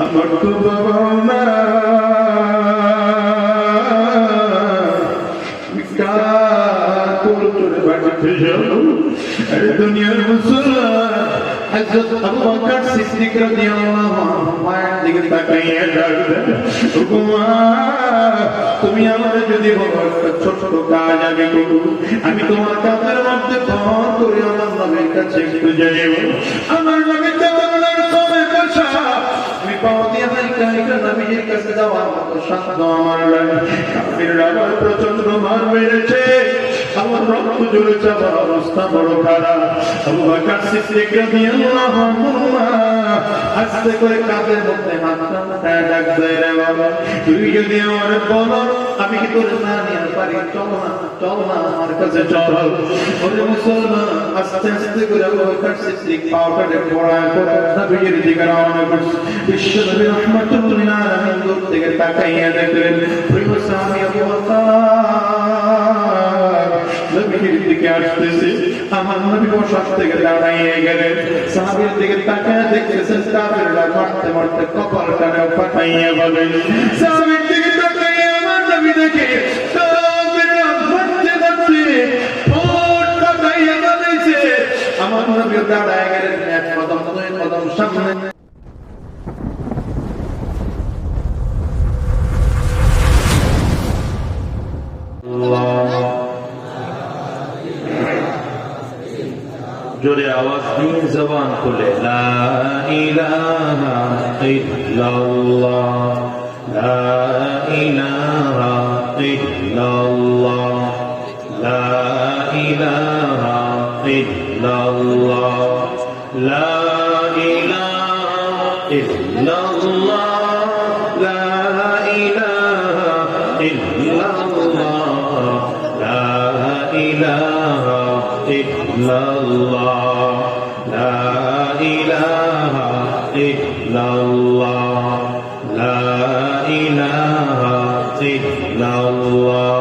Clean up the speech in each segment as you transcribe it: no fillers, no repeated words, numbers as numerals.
আমার তো বাবা না দুনিয়ার মুসলমান হযরত আবু বকর সিদ্দিক রাদিয়াল্লাহু আনহু মায়ের দিকে তাকাইয়া ডাকলেন, ওগো তুমি আমার যদি বলো একটা ছোট কাজ আমি করব, আমি তোমার কাজের মধ্যে ফোন করে আমার নবীর কাছে একটু যাইব। আমার নবী তাআলার কবে বসা আমি পাওয়া দিয়ে কাইকা নবীর কাছে যাওয়ার মতো সাধ্য আমার লাগে। কাফিররা আবার প্রচন্ড মার মেরেছে, আমার রক্ত ঝরেছে, আমার অবস্থা বড় খারাপ। আবু বকর সিদ্দিক রাদিয়াল্লাহু আনহু আস্তে করে কাঁধের মধ্যে হাতটা উঠায় ডাক দেয়, রে বাবা তুই যদি আমার বলো আমি কি তোর না নিয়ে পারি, চল না আমার কাছে চল। ওরে মুসলমান আস্তে আস্তে করে আবু বকর সিদ্দিক পাওয়াটাকে পড়ায় নবীর দিকে রওনা করছে। বিশ্ব নবী রাহমাতুল্লিল আলামিন দূর থেকে তাকাইয়া দেখলেন প্রিয় সাহাবী আবু বকর নবীর দিকে আসতেছে। আমার নবী বসার থেকে দাঁড়াইয়ে গেলেন, সাহাবীর দিকে তাকায় দেখতেছেন কাফিররা মারতে মারতে কপালটাকে ফাটাইয়া বলেন। সাহাবীর দিকে তাকাইয়ে আমার নবী দেখে কাফিররা মারতে মারতে ঠোঁট ফাটাইয়া বলেছে। আমার নবী দাঁড়ায় গেলেন, এক কদম দুই কদম সামনে। जोरे आवाज दी जबान खुले ला इलाहा इल्लल्लाह ला इलाहा इल्लल्लाह ला इलाहा इल्लल्लाह ला इलाहा इल्लल्लाह ला इलाहा इल्लल्लाह ला इलाहा इल्लल्लाह ला इलाहा इल्लल्लाह ला इलाहा इल्लल्लाह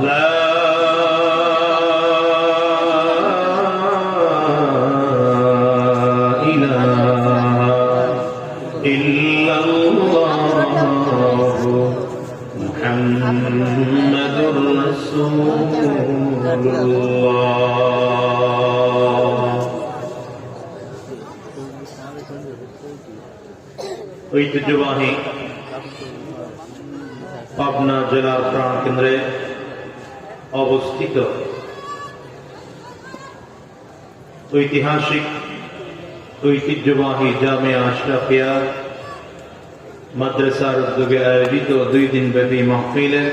ला इलाहा इल्लल्लाह मुहम्मदुर रसूलुल्लाह। ঐতিহ্যবাহী পাবনা জেলার প্রাণকেন্দ্রে অবস্থিত ঐতিহাসিক ঐতিহ্যবাহী জামিয়া আশরাফিয়া মাদ্রাসার উদ্যোগে আয়োজিত 2 দিন ব্যাপী মাহফিলে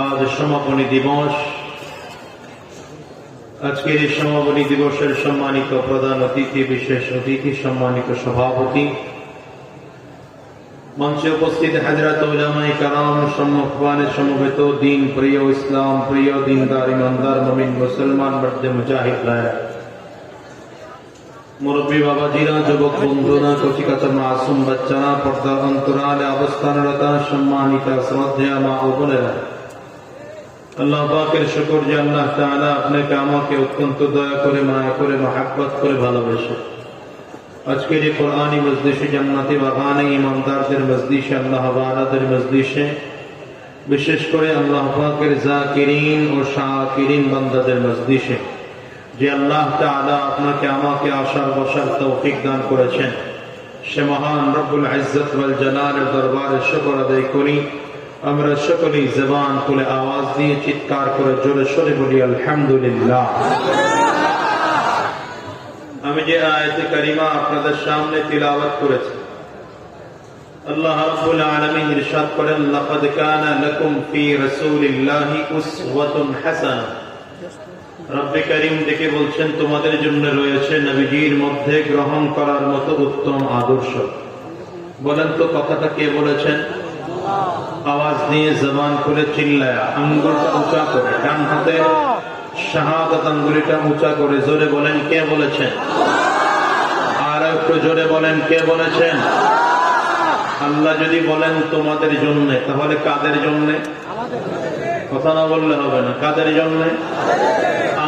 আজ সমাপনী দিবস। আজকের এই সমাপনী দিবসের সম্মানিত প্রধান অতিথি, বিশেষ অতিথি, সম্মানিত সভাপতি, মঞ্চে উপস্থিত হাজরাত উলামায়ে কেরাম, সম্মানিত সমবেত দিন প্রিয়, ইসলাম প্রিয়, দিনদার, ইমানদার, মুমিন, মুসলমান, মর্দে মুজাহিদ ভাইরা, মুরব্বী বাবাজিরা, যুবক বন্ধুরা, কচিকাঁচা মাসুম বাচ্চারা, পর্দার অন্তরালে অবস্থানরতা সম্মানিত শ্রদ্ধেয় মা ও বোনেরা, আল্লাহ পাকের শুকর যে আল্লাহ তাআলা আপনাকে আমাকে অত্যন্ত দয়া করে, মায়া করে, মহব্বত করে ভালোবেসে আজকের এই কোরআনী মজলিসে, জান্নাতি বাগানে, ইমানদারদের মজলিসে, আল্লাহ ওয়ালাদের মজলিসে, বিশেষ করে আল্লাহ পাকের জাকিরিন ও শাকিরিন বান্দাদের মজলিসে যে আল্লাহ তাআলা আপনাকে আমাকে আসার বসার তৌফিক দান করেছেন, সে মহান রব্বুল ইজ্জত ওয়াল জালালের দরবারে শুকর আদায় করি। আমরা সকলেই জবান খুলে আওয়াজ দিয়ে চিৎকার করে জোরে সোরে বলি আলহামদুলিল্লাহ। আমি যে আয়াতে কারিমা আপনাদের সামনে তিলাওয়াত করেছি, আল্লাহ রাব্বুল আলামিন ইরশাদ করেন, লাকাদ কানা লাকুম ফি রাসূলিল্লাহি উসওয়াতুন হাসানাহ। রব্বে কারীম দেখে বলছেন, তোমাদের জন্য রয়েছে নবীজির মধ্যে গ্রহণ করার মতো উত্তম আদর্শ। বলেন তো কথাটা কে বলেছেন? আওয়াজ নিয়ে জবান খুলে চিল্লায়া, আঙ্গুলটা উঁচা করে, ডান হাতে শাহাদাত আঙ্গুলিটা উঁচা করে জোরে বলেন, কে বলেছেন? আর একটু জোরে বলেন, কে বলেছেন? আল্লাহ যদি বলেন তোমাদের জন্য, তাহলে কাদের জন্য? কথা না বললে হবে না। কাদের জন্য?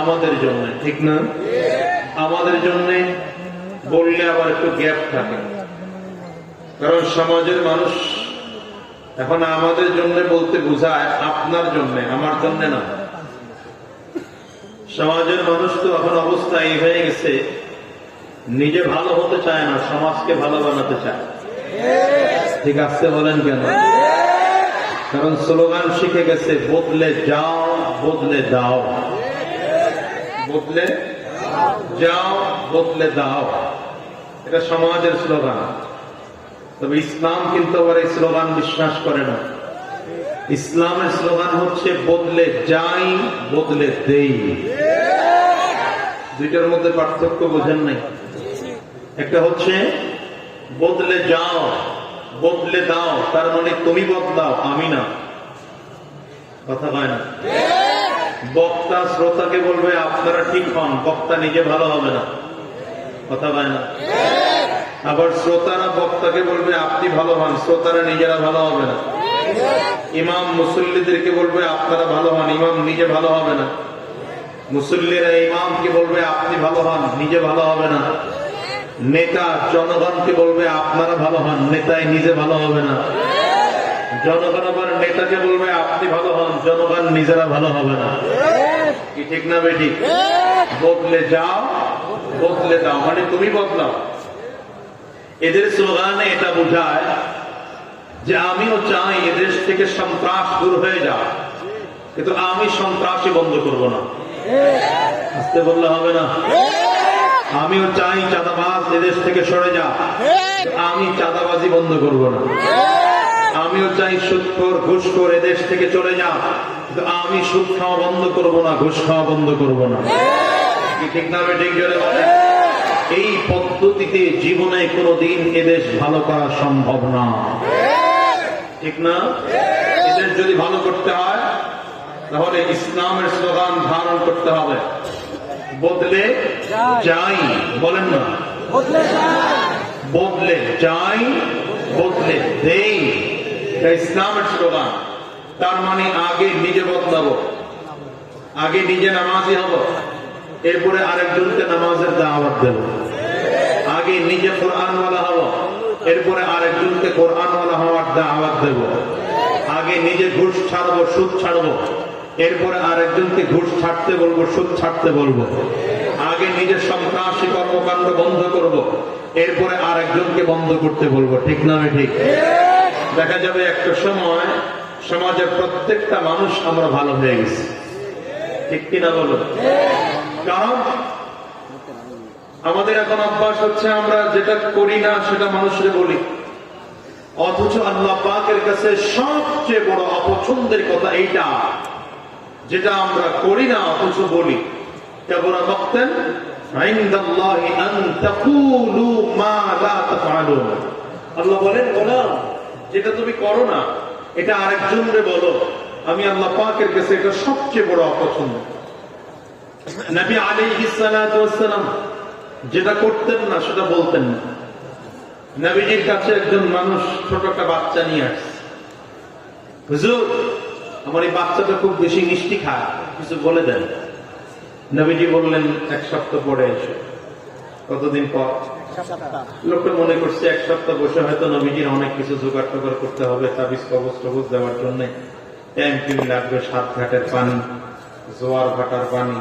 আমাদের জন্য, ঠিক না? আমাদের জন্য বললে আবার একটু গ্যাপ থাকে, কারণ সমাজের মানুষ এখন আমাদের জন্য বলতে বোঝায় আপনার জন্য, আমার জন্য না। সমাজের মানুষ তো এখন অবস্থা এই হয়ে গেছে, নিজে ভালো হতে চায় না, সমাজকে ভালো বানাতে চায়। ঠিক আছে বলেন কেন? কারণ স্লোগান শিখে গেছে, বদলে যাও বদলে দাও, বদলে যাও বদলে দাও, এটা সমাজের স্লোগান। তবে ইসলাম কিন্তু আবার এই স্লোগান বিশ্বাস করে না। ইসলামের স্লোগান হচ্ছে বদলে যাই বদলে দেই। দুইটার মধ্যে পার্থক্য বোঝেন নাই? একটা হচ্ছে বদলে যাও বদলে দাও, তার মানে তুমি বদলাও, আমি না। কথা হয় না? বক্তা শ্রোতাকে বলবে আপনারা ঠিক হন, বক্তা নিজে ভালো হবে না। কথা হয় না? আবার শ্রোতারা বক্তাকে বলবে আপনি ভালো হন, শ্রোতারা নিজেরা ভালো হবে না। ইমাম মুসল্লিদেরকে বলবে আপনারা ভালো হন, ইমাম নিজে ভালো হবে না। মুসল্লিরা ইমামকে বলবে আপনি ভালো হন, নিজে ভালো হবে না। নেতা জনগণকে বলবে আপনারা ভালো হন, নেতাই নিজে ভালো হবে না। জনগণ আবার নেতাকে বলবে আপনি ভালো হন, জনগণ নিজেরা ভালো হবে না। কি ঠিক না বেঠিক? বদলে যাও বদলে দাও মানে তুমি বদলাও। এদের স্লোগানে এটা বোঝায় যে আমিও চাই এদেশ থেকে সন্ত্রাস দূর হয়ে যায়, কিন্তু আমি সন্ত্রাসী বন্ধ করব না। আসতে বললে হবে না। আমিও চাই চাঁদাবাজ এদেশ থেকে সরে যা, আমি চাঁদাবাজি বন্ধ করব না। আমিও চাই সুদখোর ঘুষখোর এদেশ থেকে চলে যা, কিন্তু আমি সুদ খাওয়া বন্ধ করব না, ঘুষ খাওয়া বন্ধ করব না। কি ঠিক না ঠিক? জোরে বলে। এই পদ্ধতিতে জীবনে কোনোদিন এদেশ ভালো করা সম্ভব না। ঠিক না? এদেশ যদি ভালো করতে হয় তাহলে ইসলামের স্লোগান ধারণ করতে হবে, বদলে যাই। বলেন না? বদলে যাই বদলে দেই, ইসলামের স্লোগান। তার মানে আগে নিজে বদলাবো, আগে নিজে নামাজি হব, এরপরে আরেকজনকে নামাজের দাওয়াত দেব। আগে নিজে কোরআনওয়ালা হব, এরপরে আরেকজনকে কোরআনওয়ালা হওয়ার দাওয়াত দেব। আগে নিজে ঘুষ ছাড়বো, সুদ ছাড়বো, এরপরে আরেকজনকে ঘুষ ছাড়তে বলবো, সুদ ছাড়তে বলবো। আগে নিজের সন্ত্রাসী কর্মকাণ্ড বন্ধ করব, এরপরে আরেকজনকে বন্ধ করতে বলবো। ঠিক না ঠিক? দেখা যাবে একটা সময় সমাজের প্রত্যেকটা মানুষ আমরা ভালো হয়ে গেছি। ঠিক কিনা বলো? কারণ আমাদের এখন অভ্যাস হচ্ছে আমরা যেটা করি না সেটা মানুষকে বলি, অথচ আল্লাহ পাকের কাছে সবচেয়ে বড় অপছন্দের কথা এইটা, যেটা আমরা করি না অথচ বলি। কেবল বক্তেন ইনদাল্লাহি আন তাকুলু মা লা তাফআলুন। আল্লাহ বলেন গোলাম, যেটা তুমি করো না এটা আরেকজনকে বলো, আমি আল্লাহ পাকের কাছে এটা সবচেয়ে বড় অপছন্দ। নবী আলাইহিস সালাতু ওয়াস সালাম যেটা করতেন না সেটা বলতেন না। নবীজির কাছে একজন মানুষ ছোট একটা বাচ্চা নিয়ে আসছে, হুজুর আমার এই বাচ্চাটা খুব বেশি মিষ্টি খায়, কিছু বলে দেন। নবীজি বললেন এক সপ্তাহ পরে এসো। কতদিন পর? লোকটা মনে করছে এক সপ্তাহ বসে হয়তো নবীজির অনেক কিছু জোগাড় টোগাড় করতে হবে, তাবিজ কবজ টবজ দেওয়ার জন্য ট্যাঙ্কিং লাগবে, 7 ঘাটের পানি, জোয়ার ভাটার পানি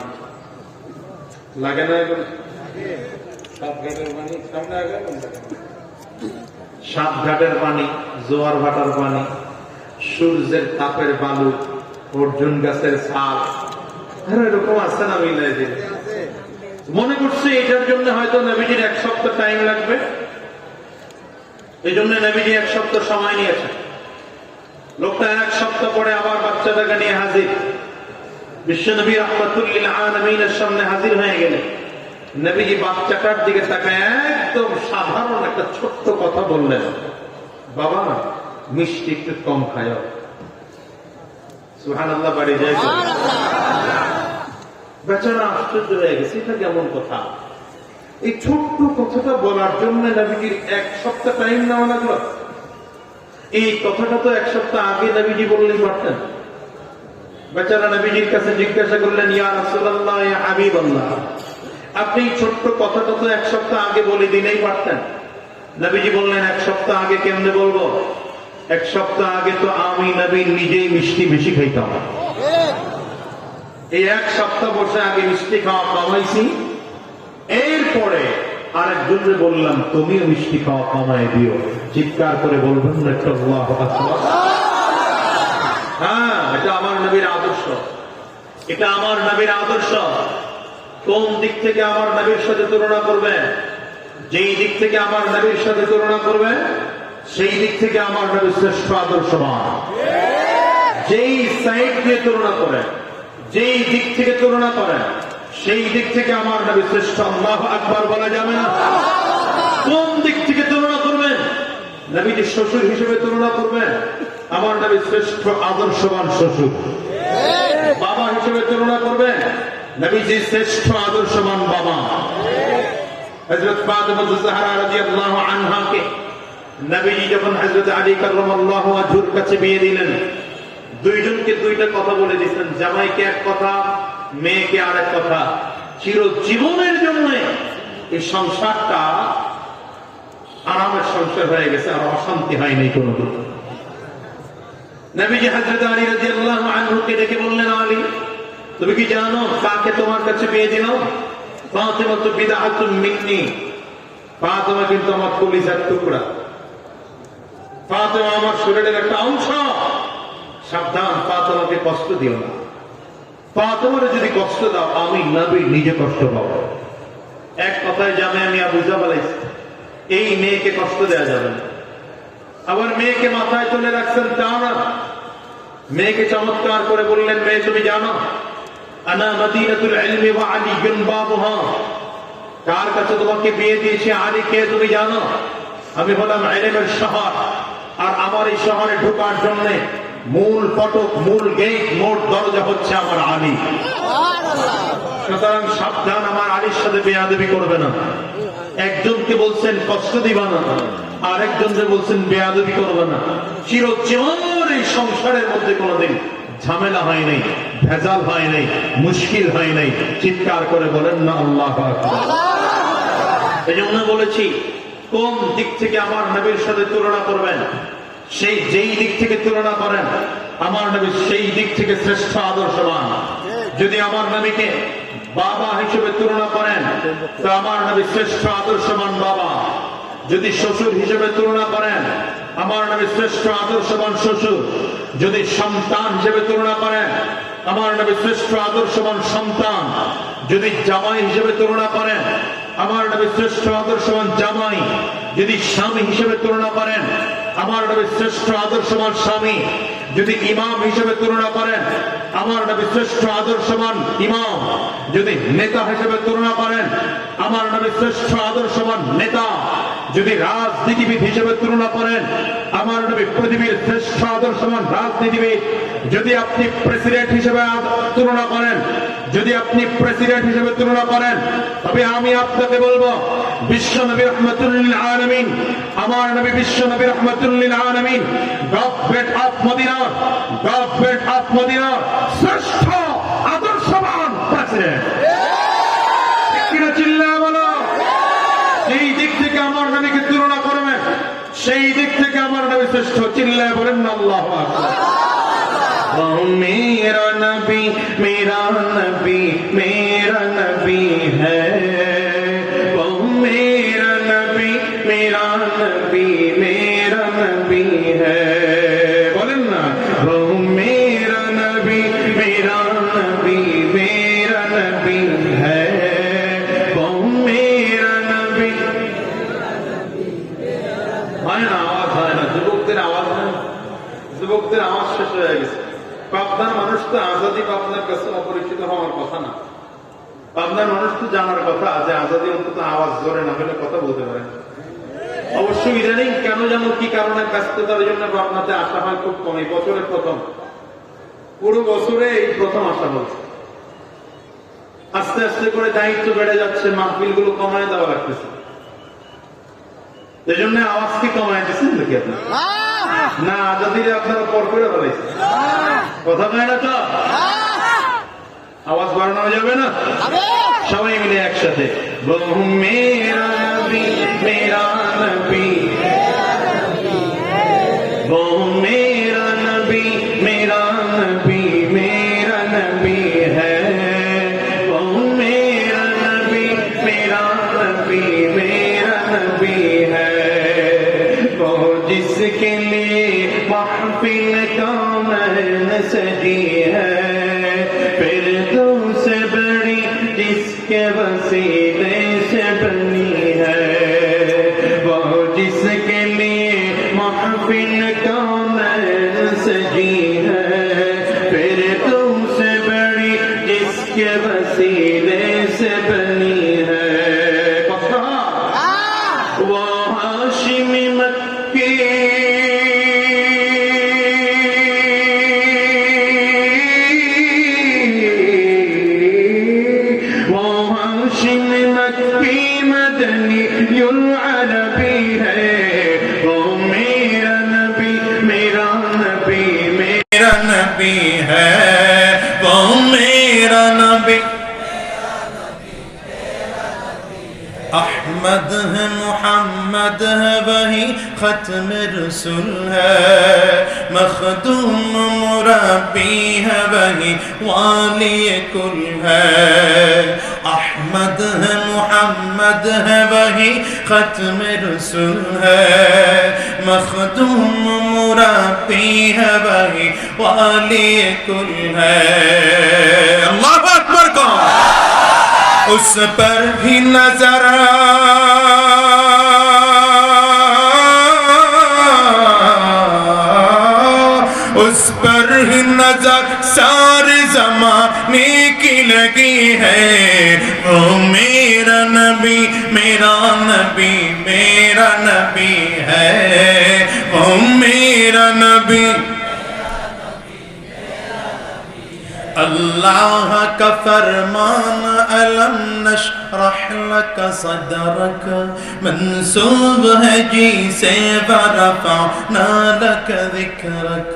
লাগে না? 7 ঘাটের পানি, 7 ঘাটের পানি, জোয়ার ভাটার পানি, সূর্যের তাপের বালু, অর্জুন গাছের ছাল, এরকম আছে না? মিলাই দিলে মনে করছে এটার জন্য হয়তো নবীজির 1 সপ্তাহ টাইম লাগবে, এই জন্য নবীজি 1 সপ্তাহ সময় নিয়েছে। লোকটা 1 সপ্তাহ পরে আবার বাচ্চাটাকে নিয়ে হাজির, বিশ্বনবী রাহমাতুল লিল আলামিনের সামনে হাজির হয়ে গেলেন। নবীজি বাচ্চাটার দিকে তাকায় একদম সাধারণ একটা ছোট্ট কথা বললেন, বাবা মিষ্টি একটু কম খায়। সুবহানাল্লাহ, বাড়ি যায়। বেচারা আশ্চর্য হয়ে গেছে, এটা কেমন কথা? এই ছোট্ট কথাটা বলার জন্য নবীজির 1 সপ্তাহ টাইম নেওয়া লাগলো। এই কথাটা তো 1 সপ্তাহ আগে নবীজি বললেই পারতেন। বেচারা নবীজির কাছে জিজ্ঞাসা করলেন, ইয়া রাসূলুল্লাহ, ইয়া হাবিবাল্লাহ, আপনি ছোট্ট কথাটা তো এক সপ্তাহ আগে বলে দিলেই পারতেন। নবীজি বললেন এক সপ্তাহ আগে কেমনে বলবো? এক সপ্তাহ আগে তো আমি নবী নিজেই মিষ্টি বেশি খাইতাম। এই এক সপ্তাহ বসে আগে মিষ্টি খাওয়া কমাইছি, এরপরে আরেকজনকে বললাম তুমিও মিষ্টি খাওয়া কমাই দিও। চিৎকার করে বলবেন না একটা আল্লাহু আকবার? হ্যাঁ, এটা আমার নবীর আদর্শ, এটা আমার নবীর আদর্শ। কোন দিক থেকে আমার নবীর সাথে তুলনা করবেন? যেই দিক থেকে আমার নবীর সাথে তুলনা করবেন সেই দিক থেকে আমার নবী শ্রেষ্ঠ আদর্শবান। যেই সাইড দিয়ে তুলনা করেন, যেই দিক থেকে তুলনা করেন সেই দিক থেকে আমার নবী শ্রেষ্ঠ। আল্লাহু আকবার বলা যাবে না? কোন দিক থেকে তুলনা করবেন? নবীজি শ্বশুর হিসেবে তুলনা করবেন, আমার নবী শ্রেষ্ঠ আদর্শবান শ্বশুর। বাবা হিসেবে তুলনা করবেন, নবীজি শ্রেষ্ঠ আদর্শবান বাবা। হযরত ফাতিমা যাহরা রাদিয়াল্লাহু আনহাকে নবীজি যখন হযরত আলী কাররামাল্লাহু ওয়াজহুর কাছে বিয়ে দিলেন, দুইজনকে দুইটা কথা বলে দিয়েছেন, জামাইকে এক কথা, মেয়েকে আরেক কথা। চিরজীবনের জন্য এই সংসারটা আরামের সংসার হয়ে গেছে, আর অশান্তি হয়নি কোনোদিন। নবীজি হযরত আলী রাদিয়াল্লাহু আনহুকে ডেকে বললেন, আলী তুমি কি জানো কাকে তোমার কাছে বিয়ে দিলাম? ফাতিমা তো বিদআতুম মিন্নি, ফাতিমা কিন্তু আমার কলিজার টুকরা, ফাতিমা আমার শরীরের একটা অংশ। সাবধান, ফাতিমাকে কষ্ট দিও না। ফাতিমারে যদি কষ্ট দাও আমি নবী নিজে কষ্ট পাবো। এক কথায় জামে আমি বুঝা ফেলাইছি, এই মেয়েকে কষ্ট দেওয়া যাবে না। আবার মেয়েকে মাথায় তুলে রাখছেন তা না, মেয়েকে চমৎকার করে বললেন, মেয়ে তুমি জানো আনা মদিনাতুল ইলমি ওয়া আলীউন বাবুহা, কার কাছে তোমাকে বিয়ে দিয়েছে? আলী কে তুমি জানো? আমি হলাম ইলমের শহর, আর আমার এই শহরে ঢোকার জন্য মূল ফটক, মূল গেট, মোট দরজা হচ্ছে আমার আলী। সুতরাং সাবধান, আমার আলীর সাথে বেয়াদবি করবে না। একজনকে বলছেন কষ্ট দিবা না, আর একজনকে বলছেন বেয়াদবি করবে না। চিরজীবন এই সংসারের মধ্যে কোনোদিন ঝামেলা হয় নাই, ভেজাল হয় নাই, মুশকিল হয় নাই। চিৎকার করে বলেন না আল্লাহু আকবার। এই জন্য বলেছি, কোন দিক থেকে আমার নবীর সাথে তুলনা করবেন, সেই যেই দিক থেকে তুলনা করেন আমার নবী সেই দিক থেকে শ্রেষ্ঠ আদর্শবান। যদি আমার নবীকে বাবা হিসেবে তুলনা করেন তো আমার নবী শ্রেষ্ঠ আদর্শবান বাবা। যদি শ্বশুর হিসেবে তুলনা করেন আমার নবী শ্রেষ্ঠ আদর্শবান শ্বশুর। যদি সন্তান হিসেবে তুলনা করেন আমার নবী শ্রেষ্ঠ আদর্শবান সন্তান। যদি জামাই হিসেবে তুলনা করেন আমার নবী শ্রেষ্ঠ আদর্শবান জামাই। যদি স্বামী হিসেবে তুলনা করেন আমার নবী শ্রেষ্ঠ আদর্শবান স্বামী। যদি ইমাম হিসেবে তুলনা করেন আমার নবী শ্রেষ্ঠ আদর্শবান ইমাম। যদি নেতা হিসেবে তুলনা করেন আমার নবী শ্রেষ্ঠ আদর্শবান নেতা। যদি রাজনীতিবিদ হিসেবে তুলনা করেন আমার নবী পৃথিবীর শ্রেষ্ঠ আদর্শবান রাজনীতিবিদ। যদি আপনি প্রেসিডেন্ট হিসেবে তুলনা করেন, যদি আপনি প্রেসিডেন্ট হিসেবে তুলনা করেন, তবে আমি আপনাকে বলবো বিশ্ব নবী রাহমাতুল লিল আলামিন, আমার নবী বিশ্ব নবী রাহমাতুল লিল আলামিন, government of Medina, government of Medina শ্রেষ্ঠ আদর্শবান প্রেসিডেন্ট। কিনা চিল্লায় বলো? এই দিক থেকে আমার নবীকে তুলনা করবেন, সেই দিক থেকে আমার নবী শ্রেষ্ঠ। চিল্লায় বলেন না আল্লাহু আকবার। मेरा नबी मेरा नबी मेरा नबी है, वो मेरा नबी मेरा नबी मेरा नबी है। बोलें ना, वो मेरा नबी मेरा नबी मेरा नबी है, वो मेरा नबी। মানে না আওয়াজ হয় না, যুবকদের আওয়াজ হয়, যুবকদের আওয়াজ শেষ হয়ে গেছে। পাবনার মানুষ তো আজাদি পাবনার কাছে অপরিচিত হওয়ার কথা না। পাবনার মানুষ তো জানার কথা যে আজাদি অন্তত আওয়াজ জোরে না হলে কথা বলতে পারে। অবশ্যই ইদানিং কেন যেন কি কারণে ব্যস্ততার জন্য পাবনাতে আসা হয় খুব কম। এই বছরের প্রথম, পুরো বছরে এই প্রথম আসা হচ্ছে। আস্তে আস্তে করে দায়িত্ব বেড়ে যাচ্ছে, মাহফিল গুলো কমায় দেওয়া লাগতেছে। এই জন্য আওয়াজ কি কমায় দিচ্ছেন নাকি আপনার? না, আজাদিরে আপনারা পর করে ফেলাইছেন। কথা কয় না তো? আওয়াজ বাড়ানো যাবে না? সবাই মিলে একসাথে, वो मेरा नबी मेरा नबी, वो मेरा नबी मेरा नबी मेरा नबी है, वो मेरा नबी मेरा नबी मेरा नबी है, वो जिसके लिए महफिल कामन सजी है, फिर तुमसे बड़ी जिसके वसीले से बनी है, वो जिसके लिए महफिल कामन सजी है, फिर तुमसे बड़ी जिसके वसीले से बनी है, वो हाशिमी मक्की अरबी है, वो मेरा नबी मेरा नबी मेरा नबी है, वो मेरा नबी अहमद है मुहम्मद है वही खत्म रसूल है, मखदूम मुरब्बी है वही वाली कुल है, अहमद है मुहम्मद है वही खत्म रसूल है, मखदूम मुरब्बी है वही वाली कुल है। अल्लाह अकबर को उस पर भी नजर उस पर ही नजर सारे जमाने की लगी है, वो मेरा नबी मेरा नबी मेरा नबी है, वो मेरा नबी अल्लाह का फरमान अलम नशरह लक सदरक मंसूब है जी से वरफअना लक जिक्रक।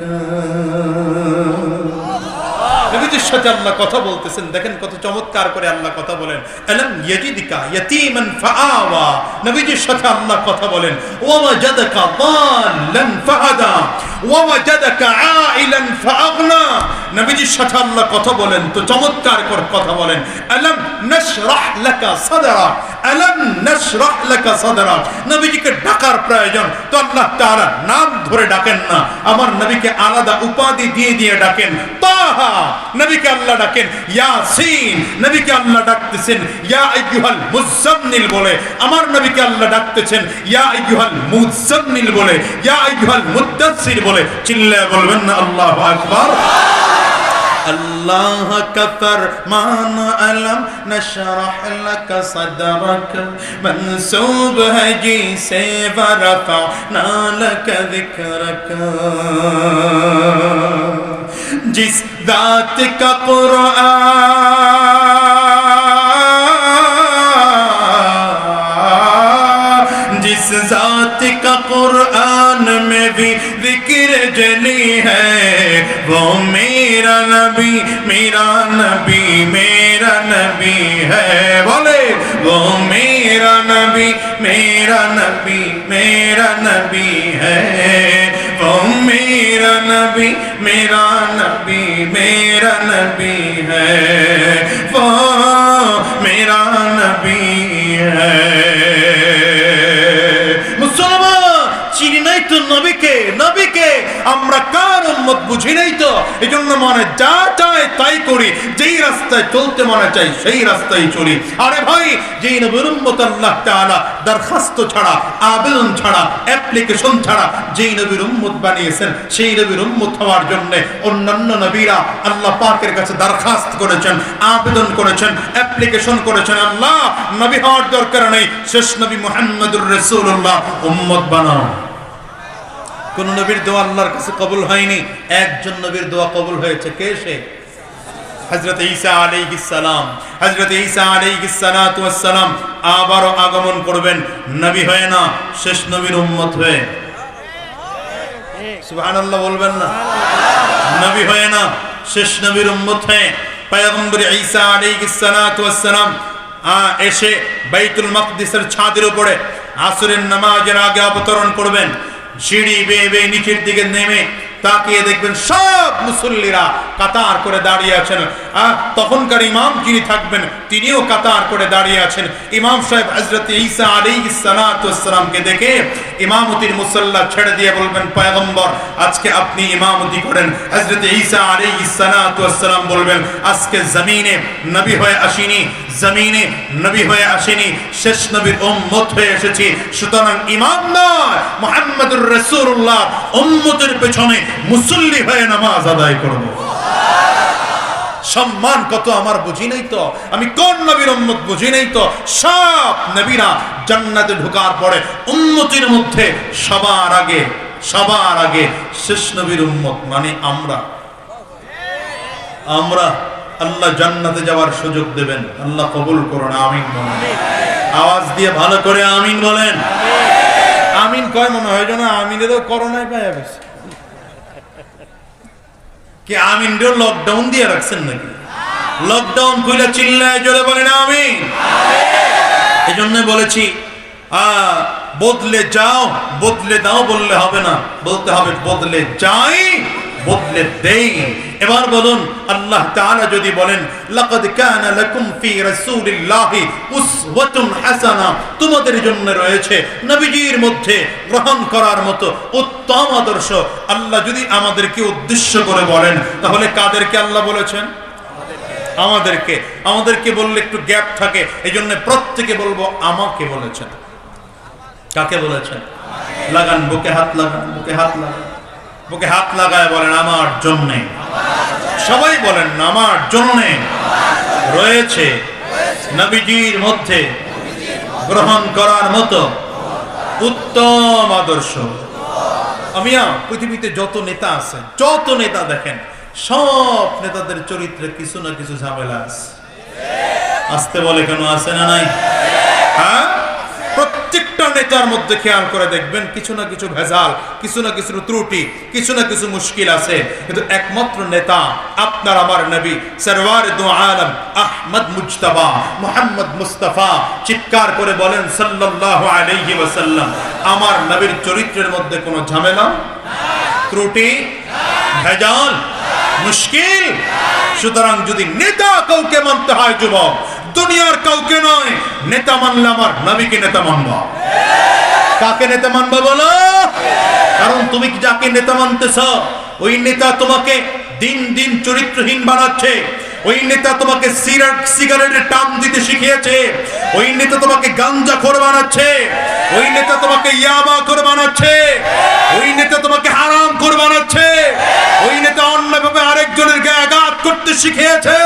নবীজির সাথে আল্লাহ কথা বলতেছেন, দেখেন কত চমৎকার করে আল্লাহ কথা বলেন। আলম ইয়াজিদকা ইয়াতীমান ফাআওয়া, নবীজির সাথে আল্লাহ কথা বলেন। ওয়া ওয়াজাদাকা দাল্লান ফাহাদা ওয়া ওয়াজাদাকা আইলান ফাআগনা, নবীজির সাথে আল্লাহ কথা বলেন তো চমৎকার করে কথা বলেন। আলম নাশরাহ লাকা সাদরাক, আলম নাশরাহ লাকা সাদরাক, নবীজিকে ডাকার প্রয়োজন তো আল্লাহ তাআলা নাম ধরে ডাকেন না, আমার নবীকে আলাদা উপাধি দিয়ে দিয়ে ডাকেন। তাহা নবীকে আল্লাহ ডাকেন, ইয়াসিন নবীকে আল্লাহ ডাকতেছেন ইয়া আইয়ুহাল মুজাম্মিল বলে, আমার নবীকে আল্লাহ ডাকতেছেন ইয়া আইয়ুহাল মুজাম্মিল বলে, ইয়া আইয়ুহাল মুদ্দাসসির বলে। চিল্লায়ে বলবেন না আল্লাহু আকবার। अल्लाह का फरमान अलम नशरह लक सदरक मंसूब है जी से वरफअना लक जिक्रक, जिस दात का कुरान, जिस जात का कुरान में भी जिक्र जली है, वो मेरा नबी मेरा नबी मेरा नबी है, बोले वो मेरा नबी मेरा नबी मेरा नबी है, वो मेरा नबी मेरा नबी मेरा नबी है, वो मेरा नबी है। मुसलमान চিনি নাই তো নবীকে, নবীকে আমরা কার উম্মত বুঝি নাই তো, এজন্য মনে যা চায় তাই করি, যেই রাস্তায় চলতে মনে চাই সেই রাস্তায় চলি। আরে ভাই, যেই নবীর উম্মত আল্লাহ তাআলা দরখাস্ত ছাড়া, আবেদন ছাড়া, অ্যাপ্লিকেশন ছাড়া যেই নবীর উম্মত বানিয়েছেন, সেই নবীর উম্মত হওয়ার জন্য অন্যান্য নবীরা আল্লাহ পাকের কাছে দরখাস্ত করেছেন, আবেদন করেছেন, অ্যাপ্লিকেশন করেছেন, আল্লাহ নবী হওয়ার দরকার নেই, শেষ নবী মুহাম্মদুর রাসূলুল্লাহ উম্মত বানাও। কোন নবীর দোয়া আল্লাহর কাছে কবুল হয়নি, একজন নবীর দোয়া কবুল হয়েছে, কে সে? হযরত ঈসা আলাইহিস সালাম। হযরত ঈসা আলাইহিস সালাতু ওয়াস সালাম আবারো আগমন করবেন নবী হয়ে না, শেষ নবীর উম্মত হয়ে। সুবহানাল্লাহ বলবেন না? নবী হয়ে না, শেষ নবীর উম্মত হয়ে পয়গম্বর ঈসা আলাইহিস সালাতু ওয়াস সালাম এসে বাইতুল মাকদিসের ছাদের উপরে আসরের নামাজের আগে অবতরণ করবেন। সিঁড়ি বেয়ে বেয়ে নিচের দিকে নেমে তাকিয়ে দেখবেন সব মুসল্লিরা কাতার করে দাঁড়িয়ে আছেন। তখনকার ইমাম যিনি থাকবেন তিনিও কাতার করে দাঁড়িয়ে আছেন। ইমাম সাহেব হযরত ঈসা আলাইহিস সালাতু ওয়াস সালামকে দেখে ইমামতির মুসল্লা ছেড়ে দিয়ে বলবেন, পয়গম্বর আজকে আপনি ইমামতি করেন। হযরত ঈসা আলাইহিস সালাতু ওয়াস সালাম বলবেন, আজকে জমিনে নবী হয়ে আসিনি, জমিনে নবী হয়ে আসেনি, শেষ নবীর উম্মত হয়ে এসেছি। সুতরাং ইমাম নয়, মুহাম্মদুর রাসূলুল্লাহ উম্মতের পেছনে মুসল্লি হয়ে নামাজ আদায় করব। সম্মান কত আমার বুঝি নাই তো, আমি কোন নবীর উম্মত বুঝি নাই তো। সব নবীরা জান্নাতে ঢোকার পরে উম্মতের মধ্যে সবার আগে শেষ নবীর উম্মত মানে আমরা আল্লাহ জান্নাতে যাওয়ার সুযোগ দেবেন। আল্লাহ কবুল করুন, আমিন বলেন। আওয়াজ দিয়ে ভালো করে আমিন বলেন। আমিন কয় মনে হয় যেন আমিনেরও করোনায় পাওয়া গেছে কি? আমিনও লকডাউন দিয়ে রাখছেন নাকি? লকডাউন কইলা চিল্লায় জোরে বলেন আমিন। এই জন্য বলেছি বদলে যাও বদলে দাও বললে হবে না, বলতে হবে বদলে যাই বদলে দেই। এবার বলুন, আল্লাহ তাআলা যদি বলেন লাকাদ কানা লাকুম ফি রাসূলিল্লাহি উসওয়াতুন হাসানা, তোমাদের জন্য রয়েছে নবীজির মধ্যে গ্রহণ করার মতো উত্তম আদর্শ। আল্লাহ যদি আমাদেরকে উদ্দেশ্য করে বলেন তাহলে কাদেরকে আল্লাহ বলেছেন? আমাদেরকে বললে একটু গ্যাপ থাকে, এই জন্য প্রত্যেকে বলবো আমাকে বলেছেন। কাকে বলেছেন? লাগান বুকে হাত লাগান, বুকে হাত লাগায় বলেন আমার জন্য। সবাই বলেন আমার জন্য রয়েছে নবীজির মধ্যে গ্রহণ করার মতো উত্তম আদর্শ। আমিয়া পৃথিবীতে যত নেতা আছে, যত নেতা দেখেন, সব নেতাদের চরিত্রে কিছু না কিছু ঝামেলা আছে। আসতে বলে কেন, আছে না নাই? হ্যাঁ, প্রত্যেকটা নেতার মধ্যে খেয়াল করে দেখবেন কিছু না কিছু ভেজাল, কিছু না কিছু ত্রুটি, কিছু না কিছু মুশকিল আছে। কিন্তু একমাত্র নেতা আপনার আমার নবী সরওয়ারে দু আলম আহমদ মুজতবা মুহাম্মদ মুস্তাফা চিৎকার করে বলেন সাল্লাল্লাহু আলাইহি ওয়াসাল্লাম, আমার নবীর চরিত্রের মধ্যে কোনো ঝামেলা, ত্রুটি, ভেজাল, মুশকিল। সুতরাং যদি নেতা কাউকে মানতে হয় যুবক, দুনিয়ার কাউকে নয়, নেতা মানলে আমার নবীকে নেতা মানবা। কাকে নেতা মানবা বলো? কারণ তুমি যাকে নেতা মানতেছ ওই নেতা তোমাকে দিন দিন চরিত্রহীন বানাচ্ছে। ওই নেতা তোমাকে সিগারেটের টান দিতে শিখিয়েছে। ওই নেতা তোমাকে গাঞ্জাখোর বানাচ্ছে। ওই নেতা তোমাকে ইয়াবাখোর বানাচ্ছে। ওই নেতা তোমাকে হারামখোর বানাচ্ছে। ওই নেতা অন্যভাবে আরেকজনের গায়ে আঘাত করতে শিখিয়েছে।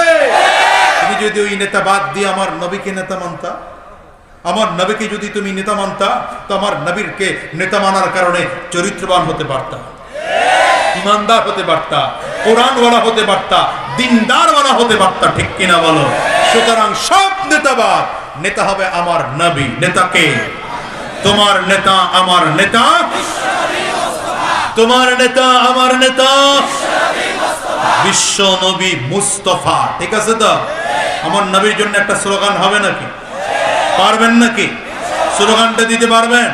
তুমি যদি ওই নেতা বাদ দিয়ে আমার নবীকে নেতা মানতা, আমার নবীকে যদি তুমি নেতা মানতা, তো আমার নবীরকে নেতা মানার কারণে চরিত্রবান হতে পারতা, ইমানদার হতে পারতা, কোরআনওয়ালা হতে পারতা, দিনদারওয়ালা হতে পারতা। ঠিক কিনা বলো? সুতরাং সব নেতাবাদ, নেতা হবে আমার নবী। নেতাকে তোমার নেতা আমার নেতা, তোমার নেতা আমার নেতা বিশ্ব নবী মুস্তাফা। ঠিক আছে তো? আমার নবীর জন্য একটা স্লোগান হবে নাকি? পারবেন নাকি? স্লোগানটা দিতে পারবেন?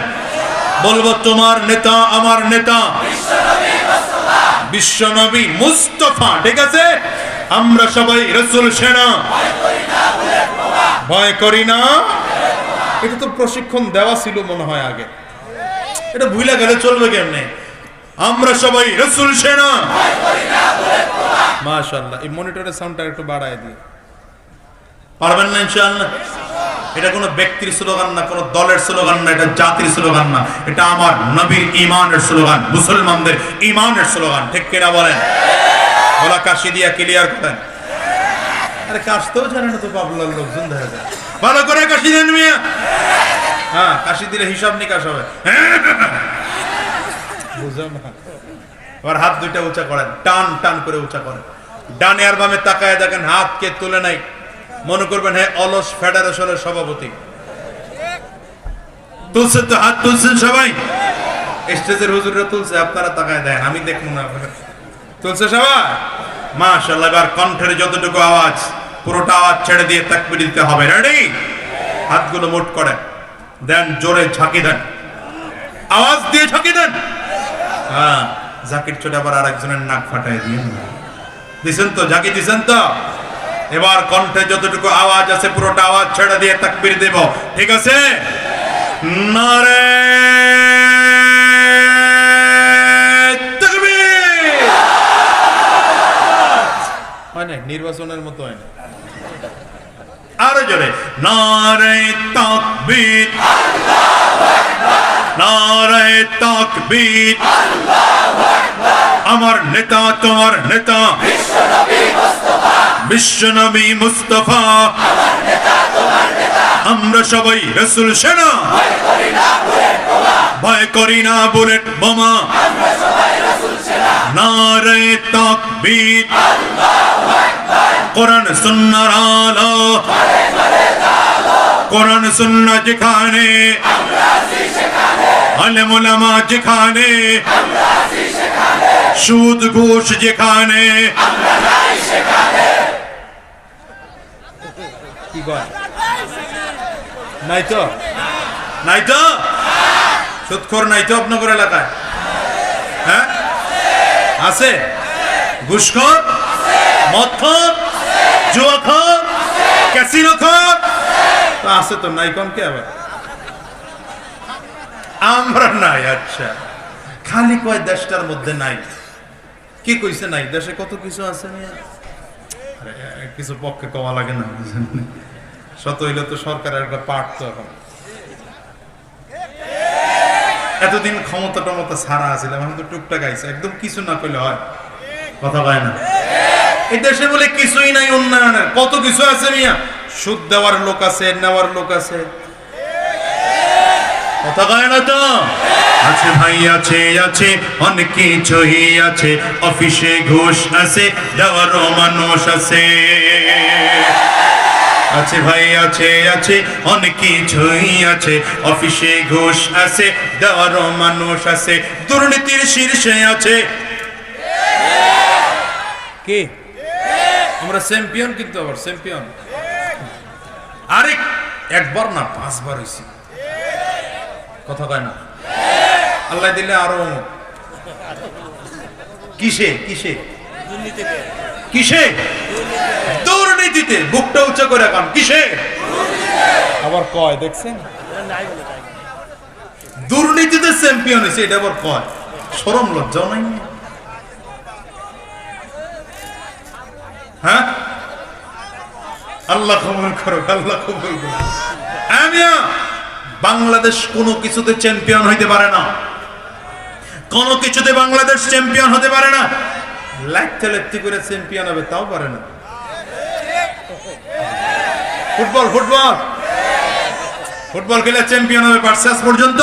বলবো তোমার নেতা আমার নেতা বিশ্ব নবী মুস্তাফা। ঠিক আছে? আমরা সবাই রাসূল সেনা, ভয় করি না। এটা তো প্রশিক্ষণ দেওয়া ছিল মনে হয় আগে, এটা ভুলে গেলে চলবে কেমনে? আমরা সবাই রাসূল সেনা। মাশাআল্লাহ, এই মনিটরের সাউন্ডটা একটু বাড়ায় দিই। পারবেন না ইনশাআল্লাহ? এটা কোনো ব্যক্তির স্লোগান না, কোনো দলের স্লোগান না, এটা জাতির স্লোগান না, এটা আমার নবীর ঈমানের স্লোগান, মুসলমানদের ঈমানের স্লোগান। ঠিক কিনা বলেন? গলা কাশি দিয়া ক্লিয়ার করেন। আরে কাশতেও জানে না তো পাবলার লোকজন দেখা যায়। ভালো করে কাশি দেন মিয়া। হ্যাঁ, কাশি দিলে হিসাব নিকাশ হবে। বুঝো না? আবার হাত দুইটা উঁচা করেন, টান টান করে উঁচা করেন। ডানে আর বামে তাকায় দেখেন হাত কে তুলে নাই, মনে করবেন হ্যাঁ অলস ফেডারেশনের সভাপতি। তুলছে তো, হাত তুলছেন সবাই। স্টেজের হুজুররা তুলছে, আপনারা তাকায় দেন, আমি দেখবো না। তুলছে সবাই? মাশাআল্লাহ। এবার কণ্ঠের যতটুকু আওয়াজ পুরোটা আওয়াজ ছেড়ে দিয়ে তাকবীর দিতে হবে। রেডি? হাতগুলো মুঠ করে দেন, জোরে ঝাঁকি দেন, আওয়াজ দিয়ে ঝাঁকি দেন। হ্যাঁ, ঝাঁকির চোটে আবার আরেকজনের নাক ফাটাই দিয়ে দিছেন তো, ঝাঁকি দিছেন তো। এবার কণ্ঠে যতটুকু আওয়াজ আছে পুরোটা আওয়াজ ছেড়ে দিয়ে তাকবীর দেব, ঠিক আছে? নারে তাকবীর। হয় না, নির্বাচনের মতো হয় না। আরো জোরে নারে তাকবীর, নারে তাকবীর। আমার নেতা তোমার নেতা বিশ্বনবী মুস্তাফা, আমরা সবাই রাসূল সেনা, ভয় করি না বুলেট বোমা। নারে তাকবীর, কোরআন সুন্নাহর আলো, কোরআন সুন্নাহ যেখানে, আলেম ওলামা যেখানে, সুদ ঘুষ যেখানে। কি কয়? নাই তো, নাই তো, সুদখোর নাই তো আপনাদের এলাকায়? হ্যাঁ আছে? ঘুষখোর, মদখোর, জুয়াখোর, ক্যাসিনোখোর তো আছে তো, নাই কোন কে আবার? আমরা নাই। আচ্ছা, খালি কয় দেশটার মধ্যে নাই। কি কইছে নাই? দেশে কত কিছু আছে না, কিছু পক্ষে কমা লাগে না, বুঝেন? শত হইলে তো সরকারের একটা পার্ট তো। এখন এতদিন ক্ষমতা টমতা ছাড়া আছিল, এখন তো টুকটাক আইছে, একদম কিছু না করলে হয়, কথা কয় না। এই দেশে বলে কিছুই নাই উন্নয়নের, কত কিছু আছে মিয়া। সুদ দেওয়ার লোক আছে, নেওয়ার লোক আছে, কথা কয় না তো। আছে ভাই, আছে আছে অনেক কিছুই আছে, অফিসে ঘুষ আছে, দেওয়ারও মানুষ আছে। আছে ভাই, আছে আছে অনেক কিছুই আছে, অফিসে ঘুষ আছে, দেওয়ারও মানুষ আছে। দুর্নীতির শীর্ষে আছে কে? আমরা চ্যাম্পিয়ন, কিন্তু আবার চ্যাম্পিয়ন আরে একবার না 5 বার হইছি, কথা কয় না। আল্লাহ দিলে আরো। কিসে কিসে কিসে? দুর্নীতিতে। বুকটা উঁচা করে কান, কিসে? আবার কয়, দেখছেন? দুর্নীতিতে চ্যাম্পিয়ন হয়েছে, এটা আবার কয়। শরম লজ্জাও নাই? হ্যাঁ, আল্লাহ কবুল করুক, আল্লাহ কবুল করুক। আমিয়া বাংলাদেশ কোনো কিছুতে চ্যাম্পিয়ন হইতে পারে না, কোনো কিছুতে বাংলাদেশ চ্যাম্পিয়ন হতে পারে না। লাইতে লাইতে করে চ্যাম্পিয়ন হবে, তাও পারে না। ফুটবল ফুটবল ফুটবল খেলে চ্যাম্পিয়ন হবে, পারছে আজ পর্যন্ত?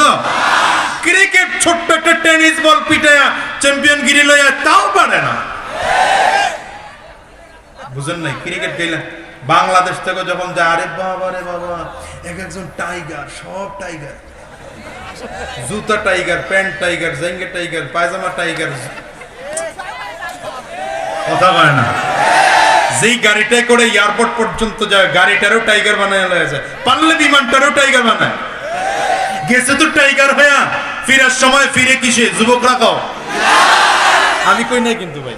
ক্রিকেট ছোট্ট একটা টেনিস বল পিটায়া চ্যাম্পিয়ন গিরি লইয়া, তাও পারে না। বুঝেন নাই? ক্রিকেট খেলে বাংলাদেশ থেকে যখন যায়, আরে বাবা রে বাবা, এক একজন টাইগার, সব টাইগার, জুতা টাইগার, প্যান্ট টাইগার, জাঙ্গে টাইগার, পায়জামা টাইগার, কথা বলে না। যেই গাড়িটাই করে এয়ারপোর্ট পর্যন্ত যায়, গাড়িটারও টাইগার বানায় যায়, পারলে বিমানটারও টাইগার বানায়। গেছে তো টাইগার হইয়া, ফিরার সময় ফিরে কিসে? যুবকরা কও। আমি কই নাই কিন্তু ভাই,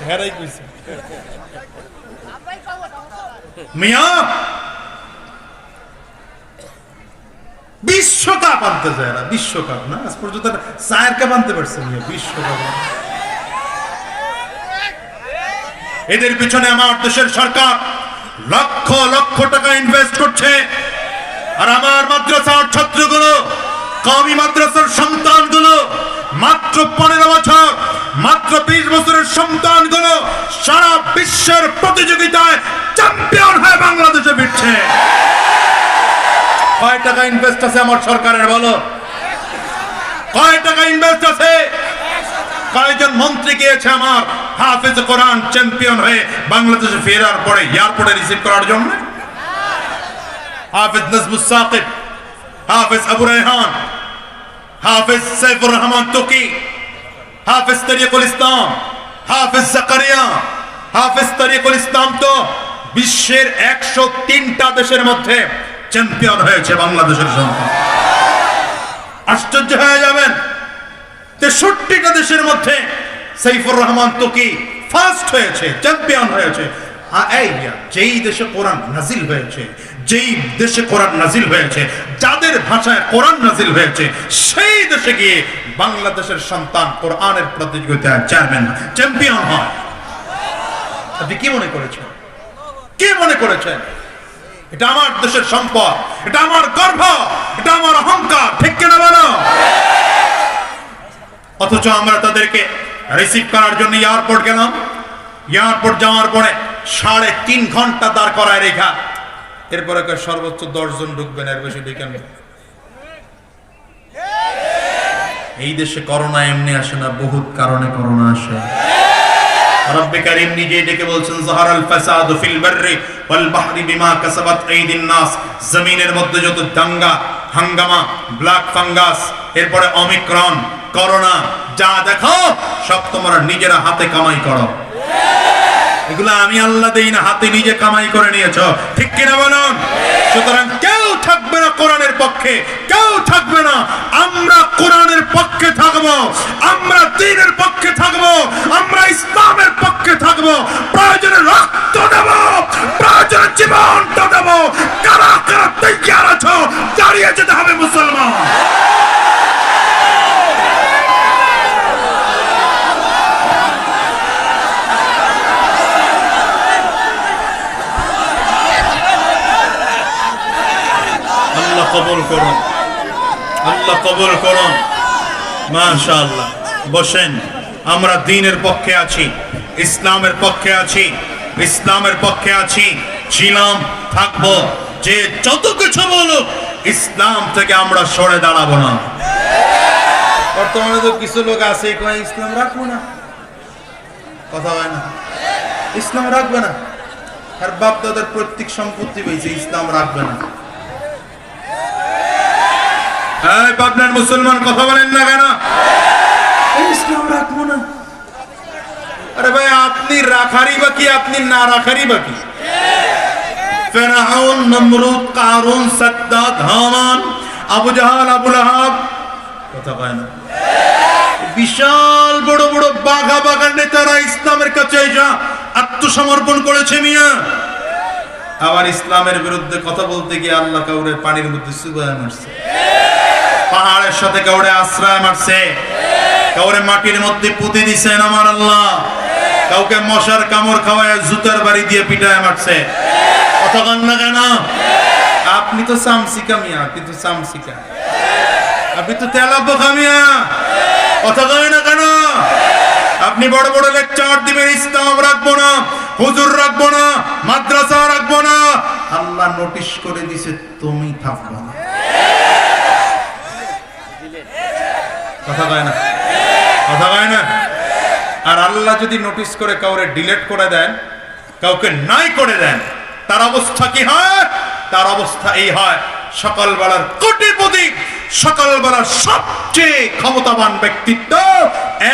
হেরাই কইছে। মিয়া বিশ্বকাপ আনতে যায় না, বিশ্বকাপ না, আজ পর্যন্ত চায়ের কাপ আনতে পারছে মিয়া, বিশ্বকাপ। এদের পিছনে আমার দেশের সরকার লক্ষ লক্ষ টাকা ইনভেস্ট করছে, আর আমার মাদ্রাসার ছাত্রগুলো, কওমি মাদ্রাসার সন্তানগুলো মাত্র 15 বছর, মাত্র 20 বছরের সন্তানগুলো সারা বিশ্বের প্রতিযোগিতায় চ্যাম্পিয়ন হয়ে বাংলাদেশে ফিরছে। কয় টাকা ইনভেস্ট আছে আমার সরকারের, বলো? কয় টাকা ইনভেস্ট আছে? কয়েকজন মন্ত্রী গিয়েছে আমার হাফেজ কোরআন চ্যাম্পিয়ন হয়ে বাংলাদেশে ফেরার পরে এয়ারপোর্টে রিসিভ করার জন্য? হাফেজ নাজমুস সাকিব, হাফেজ আবু রায়হান, হাফেজ সাইফুর রহমান তুকি, হাফেজ তরিকুল ইসলাম, হাফেজ জাকারিয়া, হাফেজ তরিকুল ইসলাম তো বিশ্বের 103টা দেশের মধ্যে চ্যাম্পিয়ন হয়েছে বাংলাদেশের সন্তান। আশ্চর্য হয়ে যাবেন, 63টা দেশের মধ্যে সাইফুর রহমান তোকি ফার্স্ট হয়েছে, চ্যাম্পিয়ন হয়েছে। যেই দেশে কোরআন নাজিল হয়েছে, যেই দেশে কোরআন নাজিল হয়েছে, যাদের ভাষায় কোরআন নাজিল হয়েছে, সেই দেশে গিয়ে বাংলাদেশের সন্তান কোরআনের প্রতিযোগিতায় চ্যাম্পিয়ন হয়। আপনি কি মনে করেছেন? কি মনে করেছেন এটা আমার দেশের সম্পদ, এটা আমার গর্ব, এটা আমার অহংকার, ঠিক কিনা বলো? অথচ আমরা তাদেরকে রিসিভ করার জন্য এয়ারপোর্ট গেলাম। এয়ারপোর্ট যাওয়ার পরে 3.5 ঘন্টা দাঁড় করায় রেখা, এরপরে সর্বোচ্চ 10 জন ঢুকবেন, এর বেশি ঢুকেন। এই দেশে করোনা এমনি আসে না, বহুত কারণে করোনা আসে। রব্বে কারীম নিজে ডেকে বলছেন, যাহারাল ফাসাদু ফিল বাররি ওয়াল বাহরি বিমা কাসাবাত আইদিন নাস। জমিনের মধ্যে যত দাঙ্গা হাঙ্গামা, ব্ল্যাক ফাঙ্গাস, এরপরে ওমিক্রন, করোনা, যা দেখো সব তোমরা নিজেরা হাতে কামাই করো। এগুলো আমি আল্লাহ দেই না, হাতে নিজে কামাই করে নিয়েছো, ঠিক কিনা বলুন? সুতরাং কেউ থাকবে না কোরআনের পক্ষে, কেউ থাকবে না। আমরা কোরআনের পক্ষে থাকবো, আমরা দ্বীনের পক্ষে থাকবো, আমরা ইসলামের পক্ষে থাকবো। প্রয়োজনে রক্ত দেব, প্রয়োজনে জীবনটা দেব। কারা কারা তৈয়ার আছো? দাঁড়িয়ে যেতে হবে মুসলমান। কবুল করুন, আল্লাহ কবুল করুন। মাশাআল্লাহ। বসেন। আমরা দ্বীনের পক্ষে আছি, ইসলামের পক্ষে আছি, ইসলামের পক্ষে আছি, ছিলাম, থাকবো। যে যত কিছু বলুক, ইসলাম থেকে আমরা সরে দাঁড়াবো না। বর্তমানে তো কিছু লোক আছে কয় ইসলাম রাখবো না, কথা হয় না, ইসলাম রাখবে না। আর বাপ দাদার প্রত্যেক সম্পত্তি পেয়েছে, ইসলাম রাখবে না। আপনার মুসলমান কথা বলেন না কেন? ইসলাম রাখবো না। আরে ভাই, আপনি রাখারই বা কি, আপনি না রাখারই বা কি? ফিরআউন, নমরুদ, কারুন, সাদ্দাত, হামান, আবু জাহাল, আবু লাহাব, কথা কয় না। বিশাল বড় বড় বাঘা বাগান নেতারা ইসলামের কাছে এসে আত্মসমর্পণ করেছে মিয়া। আবার ইসলামের বিরুদ্ধে কথা বলতে গিয়ে আল্লাহ কাউরে পানির মধ্যে চুবায় মারছে, পাহাড়ের সাথে কাউরে আশ্রয় মারছে, কাউরে মাটির মধ্যে পুঁতে দিছেন আমার আল্লাহ, কাউকে মশার কামড় খাওয়ায় জুতার বাড়ি দিয়ে পিটায় মারছে। কথা কন না কেন? আপনি তো সামসিকা মিয়া, আপনি তো সামসিকা, আপনি তো তেলাপোকা মিয়া, কথা কয় না কেন? আপনি বড় বড় লেকচার দিবেন, ইসলাম রাখবো না, হুজুর রাখবো না, মাদ্রাসা রাখবো না। আল্লাহ নোটিশ করে দিছে, তুমি থাকবো না। কথা কয় না, কথা কয় না। আর আল্লাহ যদি নোটিশ করে কাউরে ডিলিট করে দেন, কাউকে নাই করে দেন, তার অবস্থা কি হয়? তার অবস্থা এই হয়, সকালবেলার কোটিপতি, সকালবেলার সবচেয়ে ক্ষমতাবান ব্যক্তিত্ব